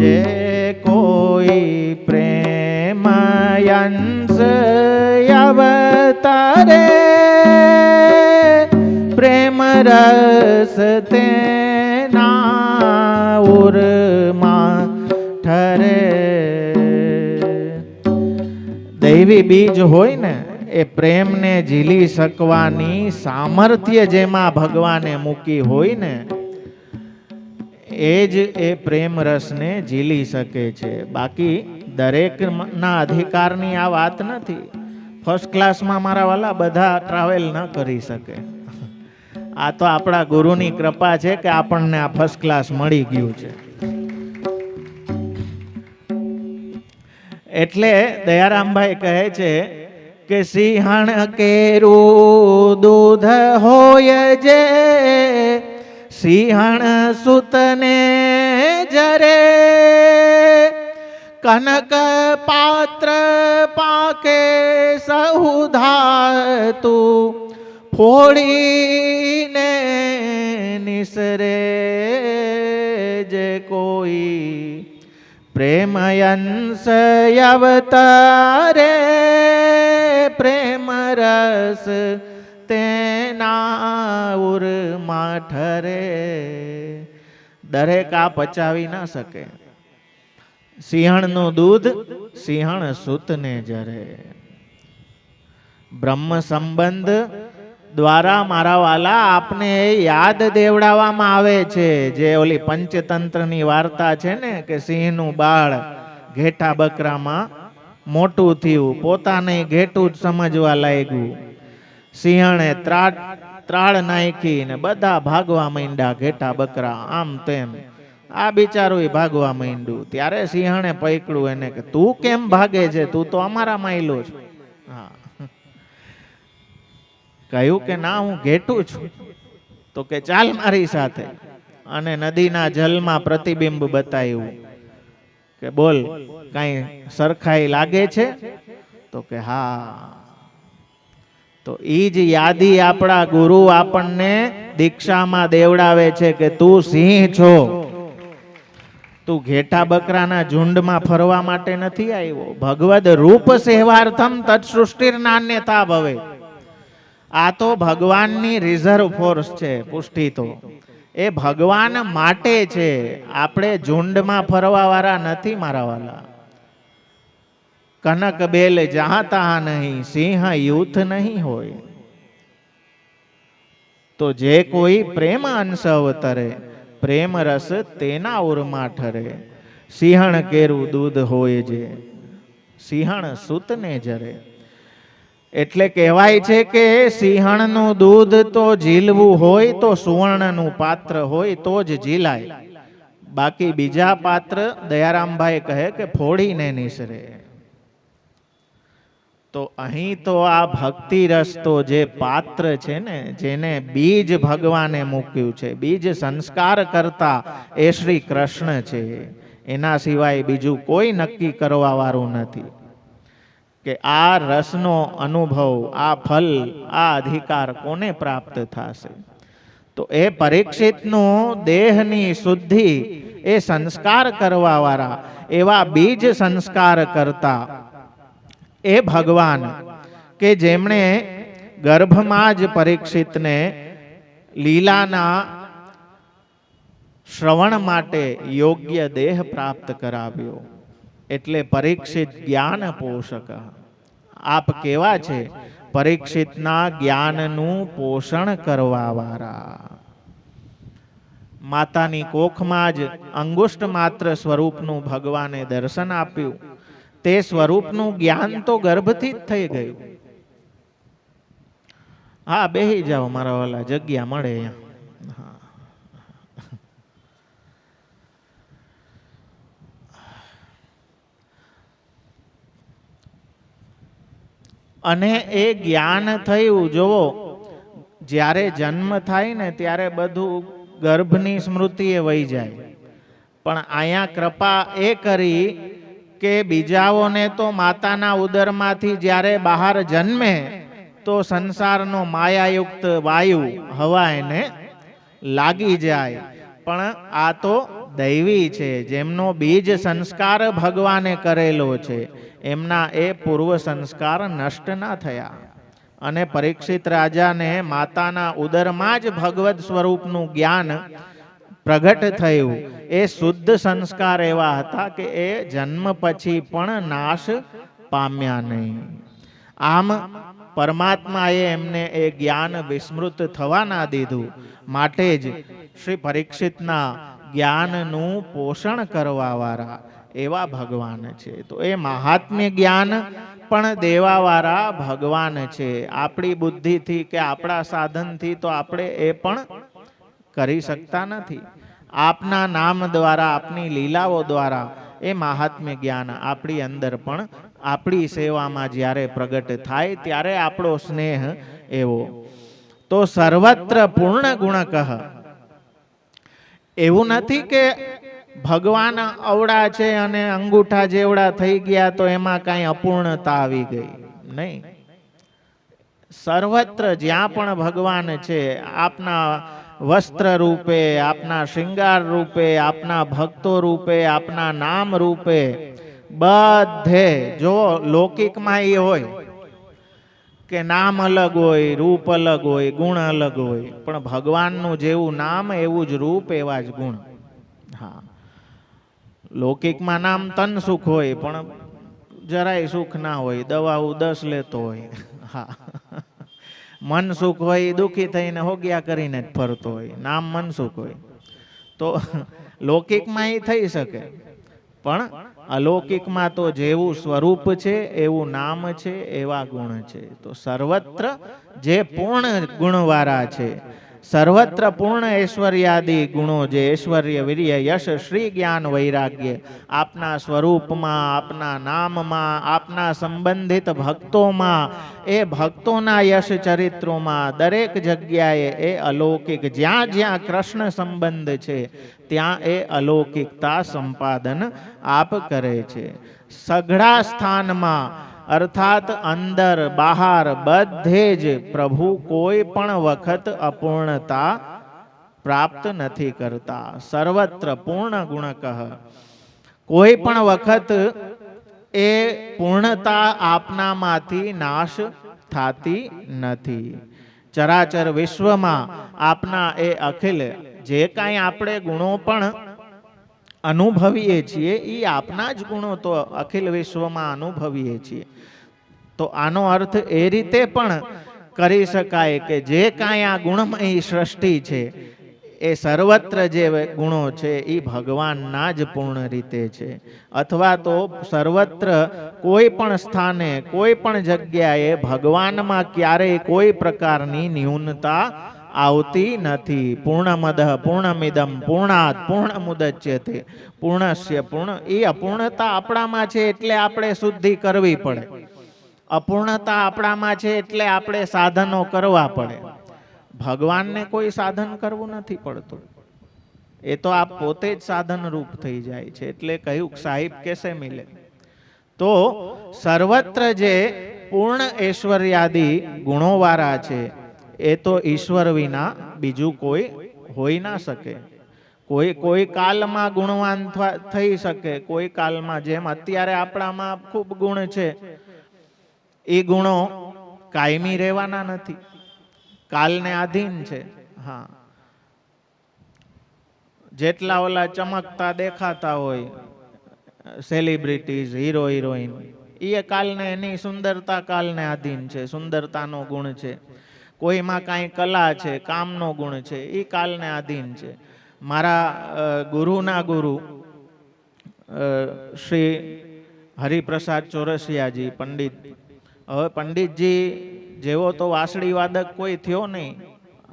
જે કોઈ પ્રેમયંશ અવતારે પ્રેમ રસ તેના ઉરમાં ઠરે. દૈવી બીજ હોય ને, એ પ્રેમને ઝીલી શકવાની સામર્થ્ય જેમાં ભગવાને મૂકી હોય ને, એ જ એ પ્રેમ રસને ઝીલી શકે છે. બાકી દરેકના અધિકારની આ વાત નથી. ફર્સ્ટ ક્લાસમાં મારા વાલા બધા ટ્રાવેલ ન કરી શકે. આ તો આપણા ગુરુની કૃપા છે કે આપણને આ ફર્સ્ટ ક્લાસ મળી ગયું છે. એટલે દયારામભાઈ કહે છે કે સિંહણ કેરું દૂધ હોય જે સિંહણ સુતને જરે, કનક પાત્ર પાકે સહુધાતું ફોડીને નિસરે. જે કોઈ પ્રેમયંશ અવતારે પ્રેમ રસ તેના ઉરમાં ઠરે. દરેક આ પચાવી ના શકે. સિંહણનું દૂધ સિંહણ સૂતને જરે. બ્રહ્મ સંબંધ દ્વારા મારા વાલા આપને યાદ દેવડાવવામાં આવે છે. જે ઓલી પંચતંત્રની વાર્તા છે ને, કે સિંહનું બાળ ઘેટા બકરામાં મોટું થયું, પોતાને ઘેટું જ સમજવા લાગ્યું. સિંહણે ત્રાળ નાખી ને બધા ભાગવા માંડ્યા, ઘેટા બકરા આમ તેમ. આ બિચારું ભાગવા માંડ્યું. ત્યારે સિંહણે પકડ્યું એને કે તું કેમ ભાગે છે, તું તો અમારા માયલો છે. હા, કહ્યું કે ના, હું ઘેટું છું. તો કે ચાલ મારી સાથે. અને નદીના જલમાં પ્રતિબિંબ બતાવ્યું કે બોલ, કઈ સરખાઈ લાગે છે? તો કે હા. તો ઈ જ યાદી આપણા ગુરુ આપણને દીક્ષામાં દેવડાવે છે કે તું સિંહ છો. તું ઘેટા બકરાના ઝુંડમાં ફરવા માટે નથી આવ્યો. ભગવદ રૂપ સેવાર્થમ તત્સૃષ્ટિર નાન્યતા ભવે. આ તો ભગવાનની રિઝર્વ ફોર્સ છે. પુષ્ટિ તો એ ભગવાન માટે છે. આપણે ઝુંડમાં ફરવા વાળા નથી મારા વાલા. કનક બેલ જહાં તહાં નહીં, સિંહ યુથ નહીં હોય. તો જે કોઈ પ્રેમ અંશ અવતરે, પ્રેમ રસ તેના ઉરમાં ઠરે. સિંહણ કેરું દૂધ હોય જે, સિંહણ સૂતને જરે. એટલે કહેવાય છે કે સિંહણનું દૂધ તો ઝીલવું હોય તો સુવર્ણનું પાત્ર હોય તો જ ઝીલાય. બાકી બીજા પાત્ર દયારામભાઈ કહે કે ફોડીને નિસરે. તો અહીં તો આ ભક્તિ રસ તો જે પાત્ર છે ને, જેને બીજ ભગવાને મૂક્યું છે, બીજ સંસ્કાર કરતા એ શ્રી કૃષ્ણ છે. એના સિવાય બીજું કોઈ નક્કી કરવા વાળું નથી કે આ રસનો અનુભવ, આ ફલ, આ અધિકાર કોને પ્રાપ્ત થશે. તો એ પરીક્ષિતનું દેહની શુદ્ધિ એ સંસ્કાર કરવા વાળા એવા બીજ સંસ્કાર કરતા એ ભગવાન કે જેમણે ગર્ભમાં જ પરીક્ષિતને લીલાના શ્રવણ માટે યોગ્ય દેહ પ્રાપ્ત કરાવ્યો. એટલે પરીક્ષિત જ્ઞાન પોષક. આપ કેવા છે? પરીક્ષિતના જ્ઞાનનું પોષણ કરવા વાળા. માતાની કોખમાં જ અંગુષ્ઠ માત્ર સ્વરૂપનું ભગવાને દર્શન આપ્યું. તે સ્વરૂપનું જ્ઞાન તો ગર્ભથી જ થઈ ગયું. હા, બેહી જાઓ મારા વાલા, જગ્યા મળે અહીંયા. અને એ જ્ઞાન થયું. જોવો, જ્યારે જન્મ થાય ને ત્યારે બધું ગર્ભની સ્મૃતિએ વહી જાય. પણ અહીંયા કૃપા એ કરી કે બીજાઓને તો માતાના ઉદરમાંથી જ્યારે બહાર જન્મે તો સંસારનો માયાયુક્ત વાયુ હવા એને લાગી જાય. પણ આ તો દૈવી છે, જેમનો બીજ સંસ્કાર ભગવાને કરેલો છે, એમના એ પૂર્વ સંસ્કાર નષ્ટ ના થયા. અને પરીક્ષિત રાજાને માતાના ઉદરમાં જ ભગવત સ્વરૂપનું જ્ઞાન પ્રગટ થયું. એ શુદ્ધ સંસ્કાર એવા હતા કે એ જન્મ પછી પણ નાશ પામ્યા નહીં. આમ પરમાત્માએ એમને એ જ્ઞાન વિસ્મૃત થવા ના દીધું. માટે જ શ્રી પરીક્ષિતના જ્ઞાનનું પોષણ કરવા વાળા એવા ભગવાન છે. તો એ મહાત્મ્ય જ્ઞાન પણ દેવાવાળા ભગવાન છે. આપણી બુદ્ધિથી કે આપણા સાધનથી તો આપણે એ પણ કરી શકતા નથી. આપના નામ દ્વારા, આપની લીલાઓ દ્વારા એ મહાત્મ્ય જ્ઞાન આપણી અંદર પણ આપણી સેવામાં જ્યારે પ્રગટ થાય ત્યારે આપણો સ્નેહ એવો. તો સર્વત્ર પૂર્ણ ગુણ કહ. એવું નથી કે ભગવાન અવળા છે અને અંગૂઠા જેવડા થઈ ગયા તો એમાં કાંઈ અપૂર્ણતા આવી ગઈ. નહીં. સર્વત્ર જ્યાં પણ ભગવાન છે, આપના વસ્ત્ર રૂપે, આપના શૃંગાર રૂપે, આપના ભક્તો રૂપે, આપના નામ રૂપે, બધે. જો લૌકિકમાં એ હોય કે નામ અલગ હોય, રૂપ અલગ હોય, ગુણ અલગ હોય, પણ ભગવાનનું જેવું નામ એવું જ રૂપ, એવા જ ગુણ. હા, લૌકિકમાં નામ તન સુખ હોય પણ જરાય સુખ ના હોય, દવાઓ 10 લેતો હોય. હા, મન સુખ હોય, દુઃખી થઈને હોગ્યા કરીને જ ફરતો હોય, નામ મનસુખ હોય. તો લૌકિકમાં એ થઈ શકે, પણ અલૌકિકમાં તો જેવું સ્વરૂપ છે એવું નામ છે, એવા ગુણ છે. તો સર્વત્ર જે પૂર્ણ ગુણવાળા છે, સર્વત્ર પૂર્ણ ઐશ્વર્યાદિ ગુણો, જે ઐશ્વર્ય, વીર્ય, યશ, શ્રી, જ્ઞાન, વૈરાગ્ય આપના સ્વરૂપમાં, આપના નામમાં, આપના સંબંધિત ભક્તોમાં, એ ભક્તોના યશ ચરિત્રોમાં દરેક જગ્યાએ એ અલૌકિક, જ્યાં જ્યાં કૃષ્ણ સંબંધ છે ત્યાં એ અલૌકિકતા સંપાદન આપ કરે છે. સઘળા સ્થાનમાં અર્થાત અંદર બહાર બધે જ પ્રભુ કોઈ પણ વખત અપૂર્ણતા પ્રાપ્ત નથી કરતા. સર્વત્ર પૂર્ણ ગુણ કહ. કોઈ પણ વખત એ પૂર્ણતા આપનામાંથી નાશ થતી નથી. ચરાચર વિશ્વમાં આપના એ અખિલ જે કાંઈ આપણે ગુણો પણ અનુભવીએ છીએ, એ આપના જ ગુણો તો અખિલ વિશ્વમાં અનુભવીએ છીએ. તો આનો અર્થ એ રીતે પણ કરી શકાય કે જે કાંઈ આ ગુણમય સૃષ્ટિ છે એ સર્વત્ર જે ગુણો છે એ ભગવાનના જ પૂર્ણ રીતે છે, અથવા તો સર્વત્ર કોઈ પણ સ્થાને કોઈ પણ જગ્યાએ ભગવાનમાં ક્યારેય કોઈ પ્રકારની ન્યૂનતા આવતી નથી. પૂર્ણમદ પૂર્ણમિદમ પૂર્ણાત પૂર્ણમુદચ્યતે પૂર્ણસ્ય પૂર્ણ. એ અપૂર્ણતા આપણામાં છે એટલે આપણે શુદ્ધિ કરવી પડે. અપૂર્ણતા આપણામાં છે એટલે આપણે સાધનો કરવા પડે. ભગવાનને કોઈ સાધન કરવું નથી પડતું, એ તો આપ પોતે જ સાધન રૂપ થઈ જાય છે. એટલે કહ્યું સાહિબ કેસે મિલે. તો સર્વત્ર જે પૂર્ણ ઐશ્વર્યાદિ ગુણોવાળા છે એ તો ઈશ્વર વિના બીજું કોઈ હોઈ ના શકે. કોઈ કાલમાં ગુણવાન થઈ શકે, કોઈ કાલમાં, જેમ અત્યારે આપણામાં ખૂબ ગુણ છે, એ ગુણો કાયમી રહેવાના નથી, કાલને આધીન છે. હા, જેટલા ઓલા ચમકતા દેખાતા હોય સેલિબ્રિટીઝ, હીરો હિરોઈન, એ કાલને, એની સુંદરતા કાલને આધીન છે, સુંદરતાનો ગુણ છે. કોઈમાં કાંઈ કલા છે, કામનો ગુણ છે, એ કાલને આધીન છે. મારા ગુરુના ગુરુ શ્રી હરિપ્રસાદ ચોરસિયાજી પંડિત, હવે પંડિતજી જેવો તો વાંસળી વાદક કોઈ થયો નહીં,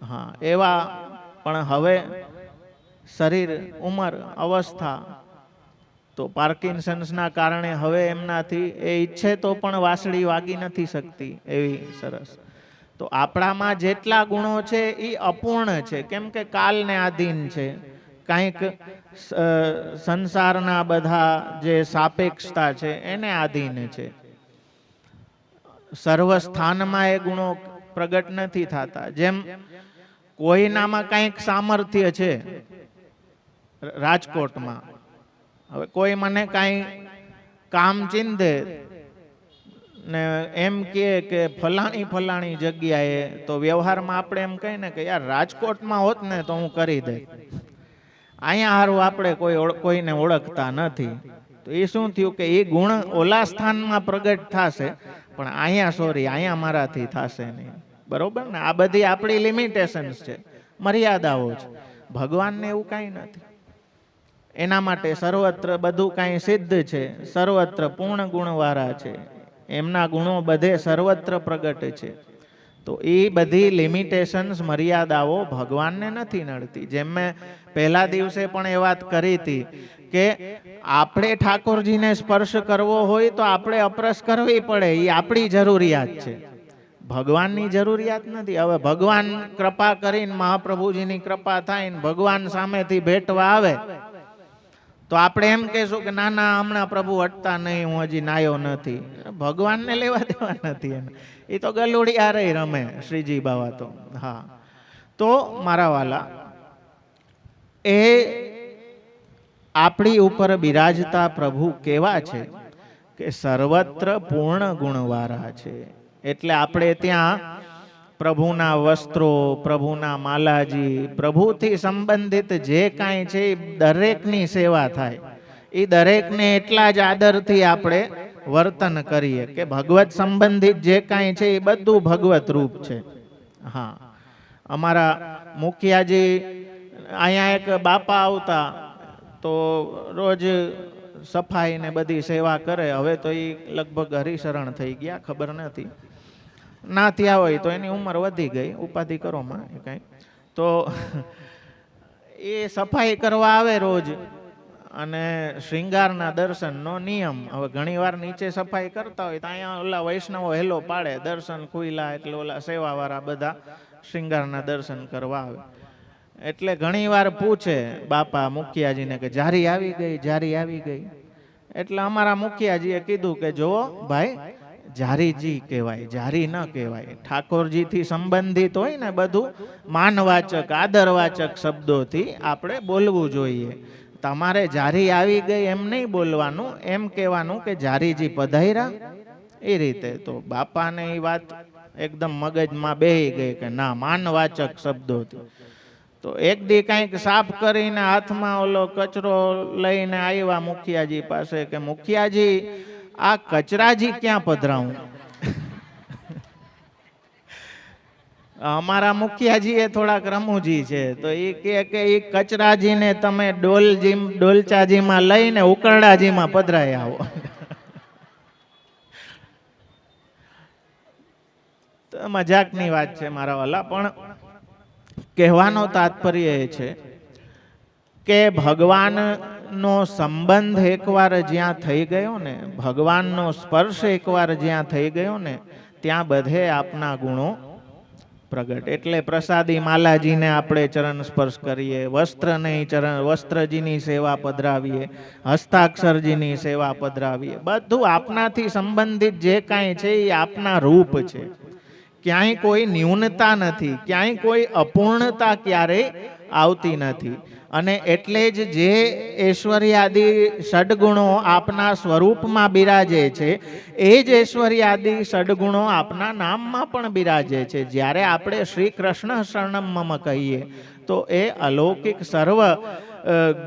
હા, એવા પણ હવે શરીર, ઉંમર, અવસ્થા, તો પાર્કિન્સન્સના કારણે હવે એમનાથી એ ઈચ્છે તો પણ વાંસળી વાગી નથી શકતી એવી સરસ. તો આપણામાં જેટલા ગુણો છે એ અપૂર્ણ છે, કેમ કે કાલને આધીન છે. કંઈક સંસારના બધા જે સાપેક્ષતા છે એને આધીન છે. સર્વ સ્થાનમાં એ ગુણો પ્રગટ નથી થતા. જેમ કોઈનામાં કંઈક સામર્થ્ય છે, રાજકોટમાં, હવે કોઈ મને કાંઈ કામ ચીંધે ને એમ કે ફલાણી જગ્યાએ, તો વ્યવહારમાં આપણે એમ કહીએ ને કે યાર રાજકોટમાં હોત ને તો હું કરી દે. અહીંયા હારું આપણે કોઈને ઓળખતા નથી, તો એ શું થયું કે એ ગુણ ઓલા સ્થાનમાં પ્રગટ થશે, પણ અહીંયા સોરી, અહીંયા મારાથી થશે નહીં. બરોબર ને? આ બધી આપણી લિમિટેશન્સ છે, મર્યાદાઓ છે. ભગવાનને એવું કાંઈ નથી. એના માટે સર્વત્ર બધું કાંઈ સિદ્ધ છે, સર્વત્ર પૂર્ણ ગુણવાળા છે, એમના ગુણો બધે સર્વત્ર પ્રગટ છે. તો એ બધી લિમિટેશન્સ, મર્યાદાઓ ભગવાનને નથી નડતી. જેમ મેં પહેલા દિવસે પણ એ વાત કરી હતી કે આપણે ઠાકોરજીને સ્પર્શ કરવો હોય તો આપણે અપરસ કરવી પડે, એ આપણી જરૂરિયાત છે, ભગવાનની જરૂરિયાત નથી. હવે ભગવાન કૃપા કરીને, મહાપ્રભુજીની કૃપા થાય ને ભગવાન સામેથી ભેટવા આવે તો આપણે એમ કહેશું કે ના ના, હમણાં પ્રભુ હટતા નહીં, હું હજી નાયો નથી. ભગવાનને લેવા દેવા નથી એને, એ તો ગલુડી આરે રમે શ્રીજી બાવા તો. હા, તો મારા વાલા, એ આપણી ઉપર બિરાજતા પ્રભુ કેવા છે કે સર્વત્ર પૂર્ણ ગુણવાળા છે. એટલે આપણે ત્યાં પ્રભુના વસ્ત્રો, પ્રભુના માલાજી, પ્રભુથી સંબંધિત જે કાંઈ છે એ દરેકની સેવા થાય. એ દરેકને એટલા જ આદરથી આપણે વર્તન કરીએ કે ભગવત સંબંધિત જે કાંઈ છે એ બધું ભગવત રૂપ છે. હા, અમારા મુખિયાજી અહીંયા એક બાપા આવતા તો રોજ સફાઈ ને બધી સેવા કરે. હવે તો એ લગભગ હરિશરણ થઈ ગયા, ખબર નથી, ના થયા હોય તો એની ઉંમર વધી ગઈ, ઉપાધિ કરો માં કઈ. તો એ સફાઈ કરવા આવે રોજ, અને શ્રૃંગારના દર્શનનો નિયમ. હવે ઘણી વાર નીચે સફાઈ કરતા હોય તો અહીંયા ઓલા વૈષ્ણવો હેલો પાડે, દર્શન ખુલ્લા, એટલે ઓલા સેવાવાળા બધા શ્રૃંગારના દર્શન કરવા આવે. એટલે ઘણી વાર પૂછે બાપા મુખિયાજીને કે જારી આવી ગઈ, જારી આવી ગઈ. એટલે અમારા મુખિયાજીએ કીધું કે જો ભાઈ, જારીજી કહેવાય, જારી ન કહેવાય. ઠાકોરજીથી સંબંધિત હોય ને બધું માનવાચક, આદરવાચક શબ્દોથી આપણે બોલવું જોઈએ. તમારે જારી આવી ગઈ એમ નહીં બોલવાનું, એમ કહેવાનું કે જારીજી પધાર્યા, એ રીતે. તો બાપાને એ વાત એકદમ મગજમાં બેહી ગઈ કે ના, માનવાચક શબ્દોથી. તો એક દી કંઈક સાફ કરીને હાથમાં ઓલો કચરો લઈને આવ્યા મુખિયાજી પાસે કે મુખિયાજી, આ કચરાજી ક્યાં પધરાવું? અમારા મુખિયાજી એ થોડાક રમૂજી છે, તો એ કે એ કચરાજીને તમે ડોલચાજીમાં લઈને ઉકરડાજીમાં પધરાઈ આવો. તો મજાકની વાત છે મારા વાલા, પણ કહેવાનો તાત્પર્ય એ છે કે ભગવાનનો સંબંધ એકવાર જ્યાં થઈ ગયો ને, ભગવાનનો સ્પર્શ એકવાર જ્યાં થઈ ગયો ને, ત્યાં બધે આપના ગુણો પ્રગટ. એટલે પ્રસાદી માલાજીને આપણે ચરણ સ્પર્શ કરીએ, વસ્ત્રજીની સેવા પધરાવીએ, હસ્તાક્ષરજીની સેવા પધરાવીએ, બધું આપનાથી સંબંધિત જે કાંઈ છે એ આપના રૂપ છે. ક્યાંય કોઈ ન્યૂનતા નથી, ક્યાંય કોઈ અપૂર્ણતા ક્યારેય આવતી નથી. અને એટલે જ જે ઐશ્વર્યાદિ ષડગુણો આપના સ્વરૂપમાં બિરાજે છે, એ જ ઐશ્વર્યાદિ ષડગુણો આપના નામમાં પણ બિરાજે છે. જ્યારે આપણે શ્રી કૃષ્ણ શરણમ મમ કહીએ તો એ અલૌકિક સર્વ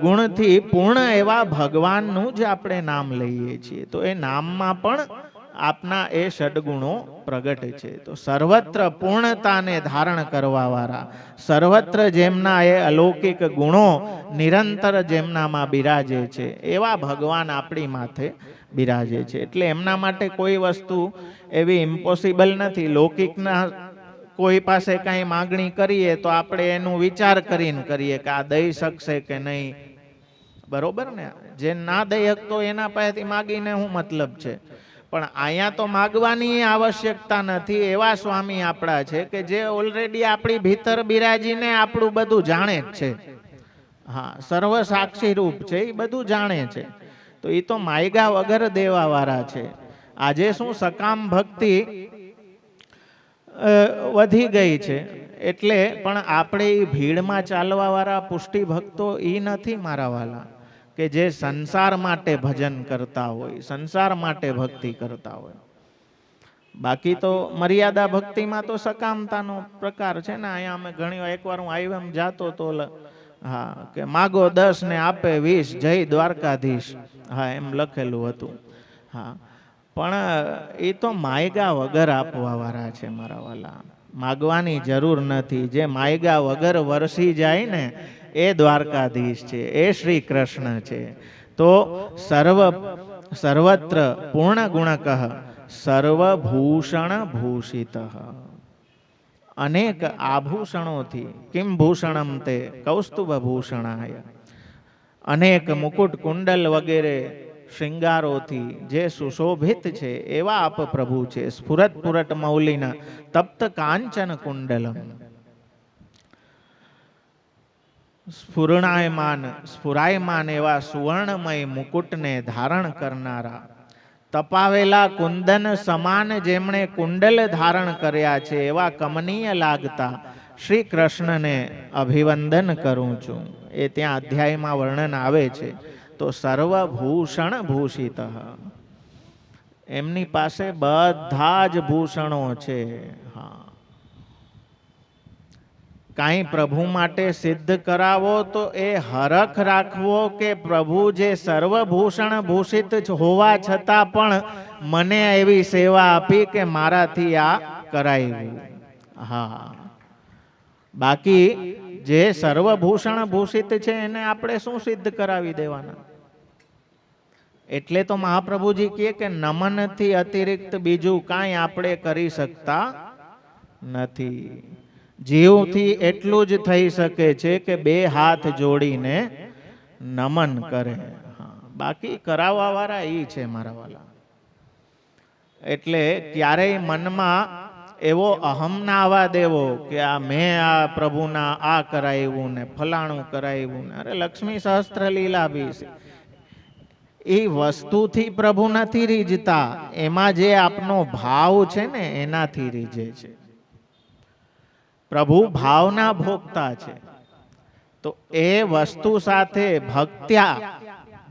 ગુણથી પૂર્ણ એવા ભગવાનનું જ આપણે નામ લઈએ છીએ. તો એ નામમાં પણ આપના એ ષડગુણો પ્રગટ છે. તો સર્વત્ર પૂર્ણતાને ધારણ કરવા વાળા, સર્વત્ર જેમના એ અલૌકિક ગુણો નિરંતર જેમનામાં બિરાજે છે, એવા ભગવાન આપણી માથે બિરાજે છે. એટલે એમના માટે કોઈ વસ્તુ એવી ઇમ્પોસિબલ નથી. લૌકિકના કોઈ પાસે કાંઈ માગણી કરીએ તો આપણે એનું વિચાર કરીને કરીએ કે આ દઈ શકશે કે નહીં. બરોબર ને? જે ના દઈ શકતો એના પાસેથી માગીને શું મતલબ છે? પણ અહીંયા તો માગવાની આવશ્યકતા નથી. એવા સ્વામી આપણા છે કે જે ઓલરેડી આપણી ભીતર બિરાજીને આપણું બધું જાણે જ છે. હા, સર્વ સાક્ષી રૂપ છે, એ બધું જાણે છે. તો એ તો માયગા વગર દેવા વાળા છે. આજે શું સકામ ભક્તિ વધી ગઈ છે, એટલે પણ આપણે એ ભીડમાં ચાલવા વાળા પુષ્ટિ ભક્તો એ નથી મારા વાલા, કે જે સંસાર માટે ભજન કરતા હોય, સંસાર માટે ભક્તિ કરતા હોય. બાકી તો મર્યાદા ભક્તિમાં તો સકામતાનો પ્રકાર છે ને. અહીંયા અમે ઘણી વાર, એકવાર હું આવ્યો એમ જાતો તો હા કે માગો 10 ને આપે 20, જય દ્વારકાધીશ. હા, એમ લખેલું હતું. હા, પણ એ તો માયગા વગર આપવા વાળા છે મારા વાલા. માગવાની જરૂર નથી. જે માયગા વગર વરસી જાય ને એ દ્વારકાધીશ છે, એ શ્રી કૃષ્ણ છે. તો સર્વત્ર પૂર્ણ ગુણકઃ સર્વભૂષણ ભૂષિત. અનેક આભૂષણોથી, કિમ ભૂષણમ તે કૌસ્તુભ ભૂષણાય, અનેક મુકુટ કુંડલ વગેરે શૃંગારોથી જે સુશોભિત છે એવા આપ પ્રભુ છે. સ્ફુરત પુરટ મૌલિના તપ્ત કાંચન કુંડલમ. સ્ફુરાયમાન એવા સુવર્ણમય મુકુટને ધારણ કરનારા, તપાવેલા કુંદન સમાન જેમણે કુંડલ ધારણ કર્યા છે, એવા કમનીય લાગતા શ્રી કૃષ્ણને અભિવંદન કરું છું. એ ત્યાં અધ્યાયમાં વર્ણન આવે છે. તો સર્વભૂષણ ભૂષિત, એમની પાસે બધા જ ભૂષણો છે. હા, કાંઈ પ્રભુ માટે સિદ્ધ કરાવો તો એ હરખ રાખવો કે પ્રભુ જે સર્વભૂષણ ભૂષિત હોવા છતાં પણ મને એવી સેવા આપી કે મારાથી આ કરાયું. હા, બાકી જે સર્વભૂષણ ભૂષિત છે એને આપણે શું સિદ્ધ કરાવી દેવાના? એટલે તો મહાપ્રભુજી કહે કે નમનથી અતિરિક્ત બીજું કાંઈ આપણે કરી શકતા નથી. જીવથી એટલું જ થઈ શકે છે કે 2 હાથ જોડીને નમન કરે. બાકી કરાવવા વાળા એ છે મારા વાલા. એટલે ક્યારેય મનમાં એવો અહમ ના આવવા દેવો કે આ મેં આ પ્રભુના આ કરાવ્યું ને ફલાણું કરાવ્યું ને. અરે લક્ષ્મી સહસ્ત્ર લીલા બી છે, એ વસ્તુથી પ્રભુ નથી રીઝતા, એમાં જે આપનો ભાવ છે ને એનાથી રીઝે છે. પ્રભુ ભાવના ભોગતા છે. તો એ વસ્તુ સાથે ભક્ત્યા,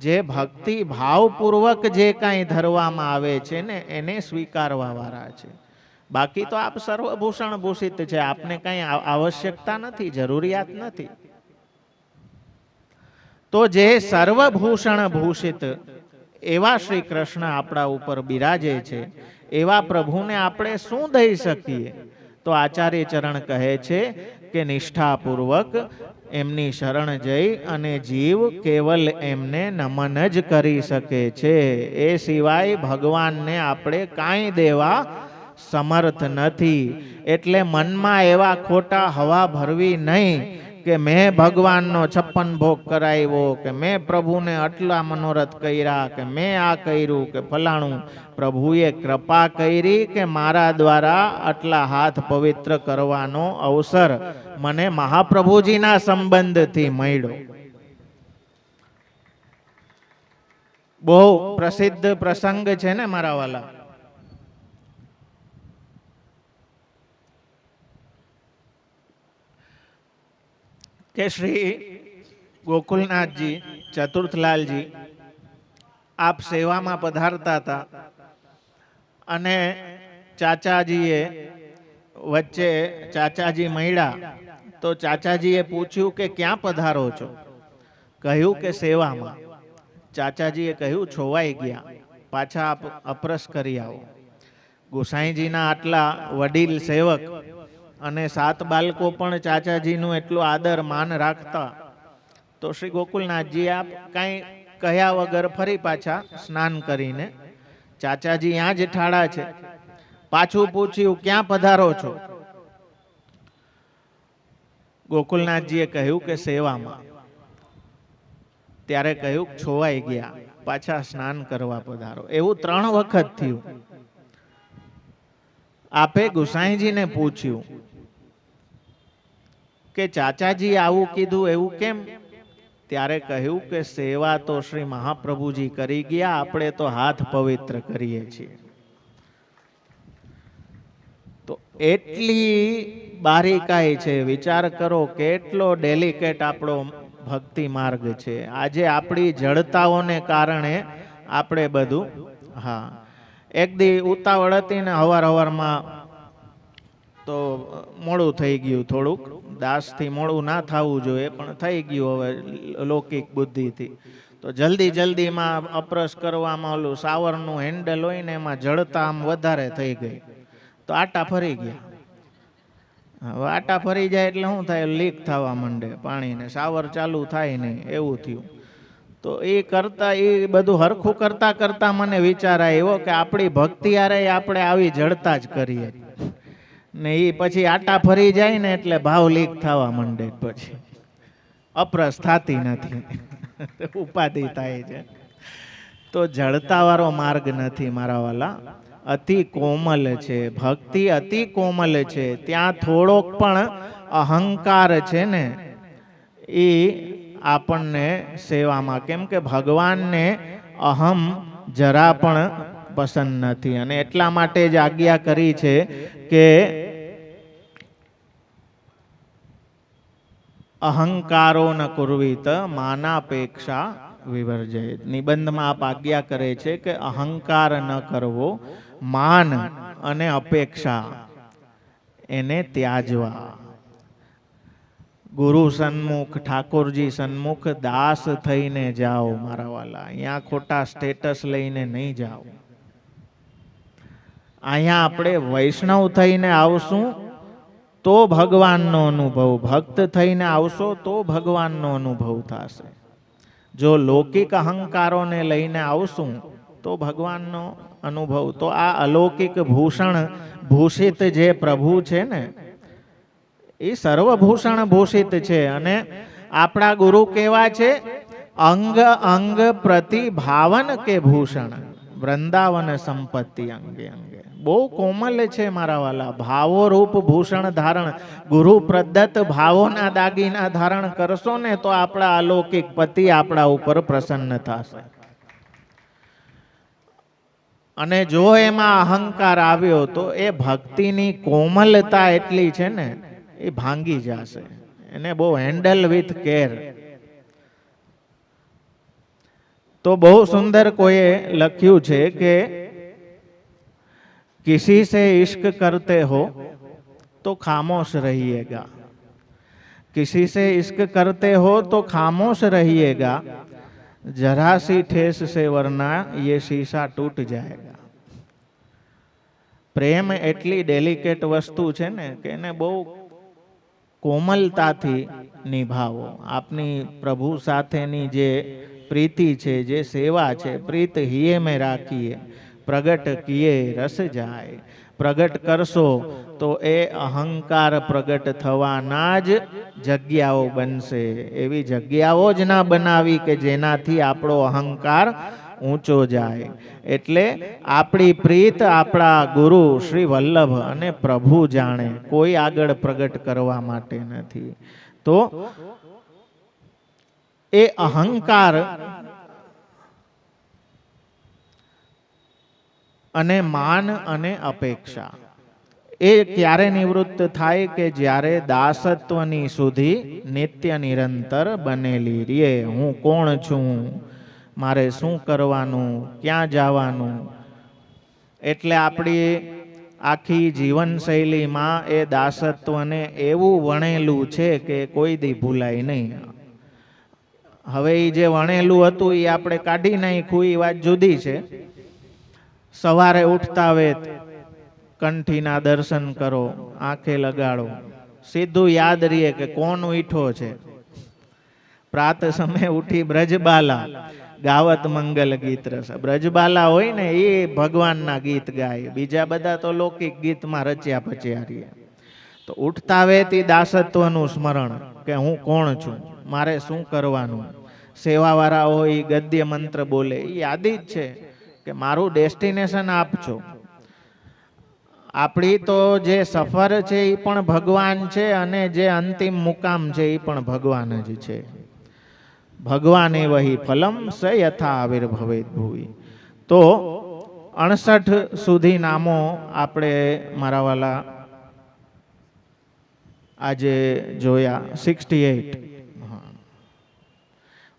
જે ભક્તિ ભાવપૂર્વક જે કાંઈ ધરવામાં આવે છે ને એને સ્વીકારવા વાળા છે. બાકી તો આપ સર્વભૂષણ ભૂષિત છે, આપને કાંઈ આવશ્યકતા નથી, જરૂરિયાત નથી. તો જે સર્વભૂષણ ભૂષિત એવા શ્રી કૃષ્ણ આપણા ઉપર બિરાજે છે, એવા પ્રભુને આપણે શું દઈ શકીએ? તો આચાર્ય ચરણ કહે છે કે નિષ્ઠાપૂર્વક એમની શરણ જઈ અને જીવ કેવલ એમને નમન જ કરી શકે છે. એ સિવાય ભગવાનને આપણે કાંઈ દેવા સમર્થ નથી. એટલે મનમાં એવા ખોટા હવા ભરવી નહીં કે મેં ભગવાનનો 56 ભોગ કરાવ્યો, કે મેં પ્રભુને આટલા મનોરથ કર્યા, કે મેં આ કર્યું, કે ફલાણું. પ્રભુએ કૃપા કરી કે મારા દ્વારા આટલા હાથ પવિત્ર કરવાનો અવસર મને મહાપ્રભુજીના સંબંધથી મળ્યો. બહુ પ્રસિદ્ધ પ્રસંગ છે ને મારા વાલા. કે શ્રી ગોકુલનાથજી, ચતુર્થલાલજી આપ સેવામાં પધારતા હતા અને ચાચાજીએ વચ્ચે ચાચાજી મળ્યા તો ચાચાજીએ પૂછ્યું કે ક્યાં પધારો છો? કહ્યું કે સેવામાં. ચાચાજીએ કહ્યું છોવાઈ ગયા, પાછા આપ અપરસ કરી આવો. ગોસાઈજીના આટલા વડીલ સેવક અને 7 બાળકો પણ ચાચાજીનું એટલું આદર માન રાખતા. તો શ્રી ગોકુલનાથજી આપ કાંઈ કહ્યા વગર ફરી પાછા સ્નાન કરીને, ચાચાજી ત્યાં જ ઠાડા છે, પાછું પૂછ્યું ક્યાં પધારો છો? ગોકુલનાથજીએ કહ્યું કે સેવામાં. ત્યારે કહ્યું છોવાઈ ગયા, પાછા સ્નાન કરવા પધારો. એવું 3 વખત થયું. આપે ગુસાઈજીને પૂછ્યું કે ચાચાજી આવું કીધું એવું કેમ? ત્યારે કહ્યું કે સેવા તો શ્રી મહાપ્રભુજી કરી ગયા, આપણે તો હાથ પવિત્ર કરીએ છીએ. તો એટલી બારીકાઈ છે. વિચાર કરો કેટલો ડેલિકેટ આપણો ભક્તિ માર્ગ છે. આજે આપણી જડતાઓને કારણે આપણે બધું એક દી ઉતાવળ હતી ને હવારમાં તો મોડું થઈ ગયું. થોડુંક દાસથી મોડું ના થવું જોઈએ પણ થઈ ગયું હવે લૌકિક બુદ્ધિથી. તો જલ્દીમાં અપરસ કરવામાં ઓલું સાવરનું હેન્ડલ હોય ને એમાં જડતા આમ વધારે થઈ ગઈ તો આટા ફરી ગયા. હવે આટા ફરી જાય એટલે શું થાય? લીક થવા માંડે પાણીને, સાવર ચાલુ થાય નહીં, એવું થયું. તો એ બધું હરખું કરતા મને વિચાર આવ્યો કે આપણી ભક્તિ હારે આપણે આવી જડતા જ કરીએ ને એ પછી આટા ફરી જાય ને એટલે ભાવ લીક થવા માંડે, પછી અપરસ થતી નથી, ઉપાધિ થાય છે. તો જડતાવાળો માર્ગ નથી મારા વાલા, અતિ કોમલ છે. ભક્તિ અતિ કોમલ છે. ત્યાં થોડોક પણ અહંકાર છે ને એ આપણને સેવામાં, કેમ કે ભગવાનને અહમ જરા પણ પસંદ નથી. અને એટલા માટે જ આજ્ઞા કરી છે કે અહંકારો ન કુર્વીત માનાપેક્ષા વિવર્જયેત. નિબંધમાં આપ આજ્ઞા કરે છે કે અહંકાર ન કરવો, માન અને અપેક્ષા એને ત્યાજવા. ગુરુ સન્મુખ, ઠાકોરજી સન્મુખ દાસ થઈને જાઓ મારા વાલા. અહીંયા ખોટા સ્ટેટસ લઈને નહીં જાઓ. અહીંયા આપણે વૈષ્ણવ થઈને આવશું તો ભગવાનનો અનુભવ, ભક્ત થઈને આવશો તો ભગવાનનો અનુભવ થશે. જો લૌકિક અહંકારોને લઈને આવશું તો ભગવાનનો અનુભવ. તો આ અલૌકિક ભૂષણ ભૂષિત જે પ્રભુ છે ને એ સર્વભૂષણ ભૂષિત છે. અને આપણા ગુરુ કેવા છે? અંગ અંગ પ્રતિ ભાવન કે ભૂષણ, વૃંદાવન સંપત્તિ અંગે અંગે. બહુ કોમલ છે મારા વાલા. ભાવો રૂપ ભૂષણ ધારણ, ગુરુ પ્રદત્ત ભાવોના દાગીના ધારણ કરશો ને તો આપણા અલૌકિક પતિ આપણા ઉપર પ્રસન્ન થશે. અને જો એમાં અહંકાર આવ્યો તો એ ભક્તિની કોમલતા એટલી છે ને એ ભાંગી જશે. એને બહુ હેન્ડલ વિથ કેર. તો બહુ સુંદર કોઈએ લખ્યું છે કે किसी से इश्क करते हो तो खामोश रहिएगा, किसी से इश्क करते हो तो खामोश रहिएगा, जरा सी ठेस से वरना ये शीशा टूट जाएगा. પ્રેમ એટલી ડેલિકેટ વસ્તુ છે ને કે એને બહુ કોમલતાથી નિભાવો. આપની પ્રભુ સાથેની જે પ્રીતિ છે, જે સેવા છે, પ્રીત હિયે મેં રાખીએ પ્રગટ કિયે રસ જાય. પ્રગટ કરશો તો એ અહંકાર પ્રગટ થવાના જ જગ્યાઓ બનશે. એવી જગ્યાઓ જ ના બનાવી કે જેનાથી આપણો અહંકાર ઊંચો જાય. એટલે આપણી પ્રીત આપણા ગુરુ શ્રી વલ્લભ અને પ્રભુ જાણે, કોઈ આગળ પ્રગટ કરવા માટે નથી. તો એ અહંકાર અને માન અને અપેક્ષા એ ક્યારે નિવૃત્ત થાય કે જ્યારે દાસત્વની સુધી નિત્ય નિરંતર બનેલી રે. હું કોણ છું, મારે શું કરવાનું, ક્યાં જવાનું. એટલે આપણી આખી જીવનશૈલીમાં એ દાસત્વને એવું વણેલું છે કે કોઈ દી ભૂલાય નહીં. હવે એ જે વણેલું હતું એ આપણે કાઢી નાખ્યું, એ વાત જુદી છે. સવારે ઉઠતા વેત કંઠીના દર્શન કરો, આંખે લગાડો, સીધું યાદ રહીએ કે કોણ ઉઠો છે. પ્રાત સમય ઉઠી બ્રજબાલા ગાવત મંગલ ગીત રસ. બ્રજબાલા હોય ને એ ભગવાનના ગીત ગાય, બીજા બધા તો લૌકિક ગીતમાં રચ્યા પચ્યા રહીએ. તો ઉઠતા વેતી દાસત્વનું સ્મરણ કે હું કોણ છું, મારે શું કરવાનું. સેવાવાળા હોય ગદ્ય મંત્ર બોલે, એ યાદી જ છે કે મારું ડેસ્ટિનેશન આપ છો. આપણી તો જે સફર છે એ પણ ભગવાન છે અને જે અંતિમ મુકામ છે એ પણ ભગવાન જ છે. ભગવાને વહી ફલમ સ યથા આવિર્ભવેત ભુવિ. તો 68 સુધી નામો આપણે મારા વાલા આજે જોયા. 68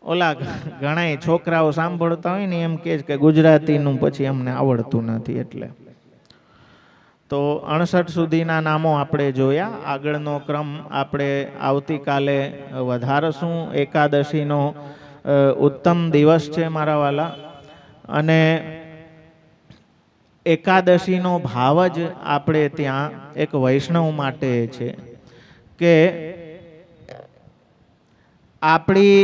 ઓલા ઘણા છોકરાઓ સાંભળતા હોય ને એમ કે ગુજરાતીનું પછી અમને આવડતું નથી. એટલે તો 68 સુધીના નામો આપણે જોયા. આગળનો ક્રમ આપણે આવતીકાલે વધારશું. એકાદશીનો ઉત્તમ દિવસ છે મારા વાલા. અને એકાદશીનો ભાવ જ આપણે ત્યાં એક વૈષ્ણવ માટે છે કે આપણી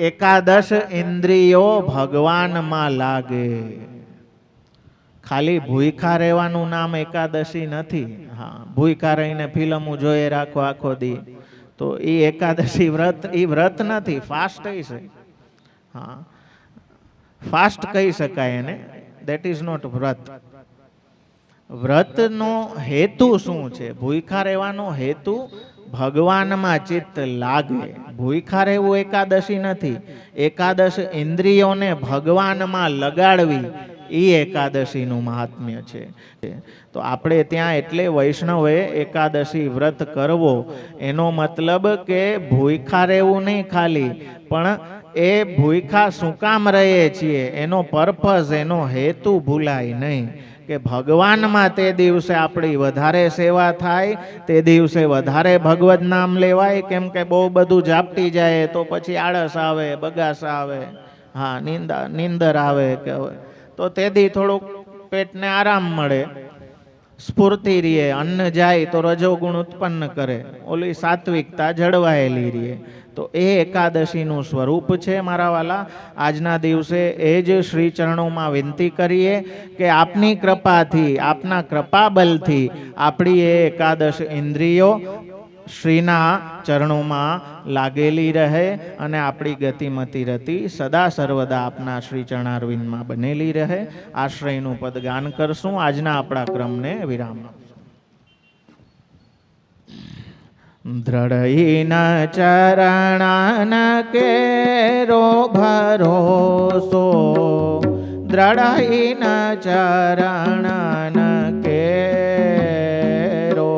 એકાદશ ઇન્દ્રિયો ભગવાનમાં લાગે. ખાલી ભૂખા રહેવાનું નામ એકાદશી નથી. હા, ભૂખા રહીને ફિલ્મો જોઈએ રાખો આખો દી, તો એ એકાદશી વ્રત, એ વ્રત નથી, ફાસ્ટ કહી શકે. હા, ફાસ્ટ કહી શકાય એને, દેટ ઇઝ નોટ વ્રત. વ્રતનો હેતુ શું છે? ભૂખા રહેવાનો હેતુ ભગવાનમાં ચિત્ત લાગે. ભૂખા રહેવું એકાદશી નથી. એકાદશ ઇન્દ્રિયોને ભગવાનમાં લગાડવી એ એકાદશીનું મહાત્મ્ય છે. તો આપણે ત્યાં એટલે વૈષ્ણવે એકાદશી વ્રત કરવો એનો મતલબ કે ભૂખા રહેવું નહીં ખાલી, પણ એ ભૂખા શું કામ રહીએ છીએ એનો પર્પઝ, એનો હેતુ ભૂલાય નહીં. કે ભગવાનમાં તે દિવસે આપણી વધારે સેવા થાય, તે દિવસે વધારે ભગવદ નામ લેવાય. કેમ કે બહુ બધું ઝાપટી જાય તો પછી આળસ આવે, બગાસ આવે, હા, નીંદર આવે કે તો તેથી થોડુંક પેટને આરામ મળે, સ્ફૂર્તિ રહે. અન્ન જાય તો રજોગુણ ઉત્પન્ન કરે, ઓલી સાત્વિકતા જળવાયેલી રહે. તો એ એકાદશીનું સ્વરૂપ છે મારા વાલા. આજના દિવસે એ જ શ્રી ચરણોમાં વિનંતી કરીએ કે આપની કૃપાથી, આપના કૃપાબલથી આપણી એ એકાદશ ઇન્દ્રિયો શ્રીના ચરણોમાં લાગેલી રહે અને આપણી ગતિમતી રતિ સદા સર્વદા આપના શ્રી ચરણારવિંદમાં બનેલી રહે. આશ્રયનું પદ ગાન કરશું. આજના આપણા ક્રમને વિરામ. દ્રઢઈન ચરણન કેરો ભરોસો, દ્રઢઈન ચરણન કેરો.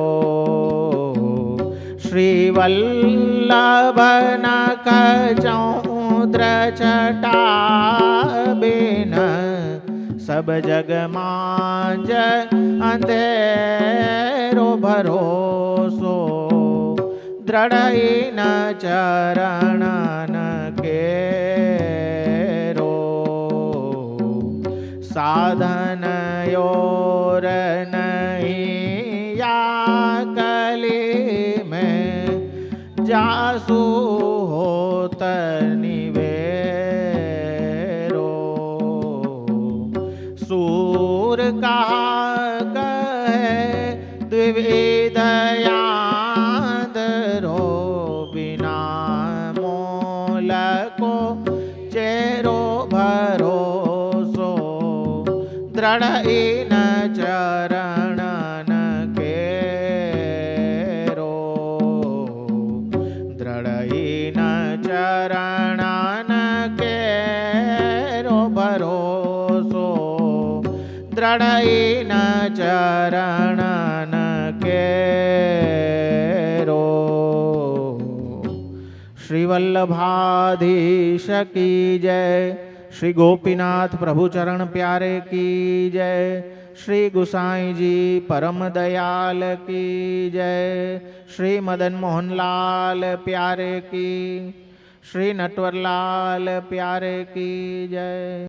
શ્રી વલ્લભન કચૌદ્ર છટા બેન, સબ જગમાં જ અંધેરો ભરોસો. દ્રઢઈન ચરણન કેરો. સાધન યોરન जासु होत निवेरो। सूर का कहे द्विविध यादरो, बिना मोल को चेरो भरोसो। दृढ़ इन चरणन केरो, दृढ़ इन चरणन केरो भरोसो। दृढ़ इन चरणन केरो। श्री वल्लभाधीश की जय। श्री गोपीनाथ प्रभु चरण प्यारे की जय। श्री गुसाई जी परम दयाल की जय। श्री मदन मोहन लाल प्यारे की, श्री नटवर लाल प्यारे की जय।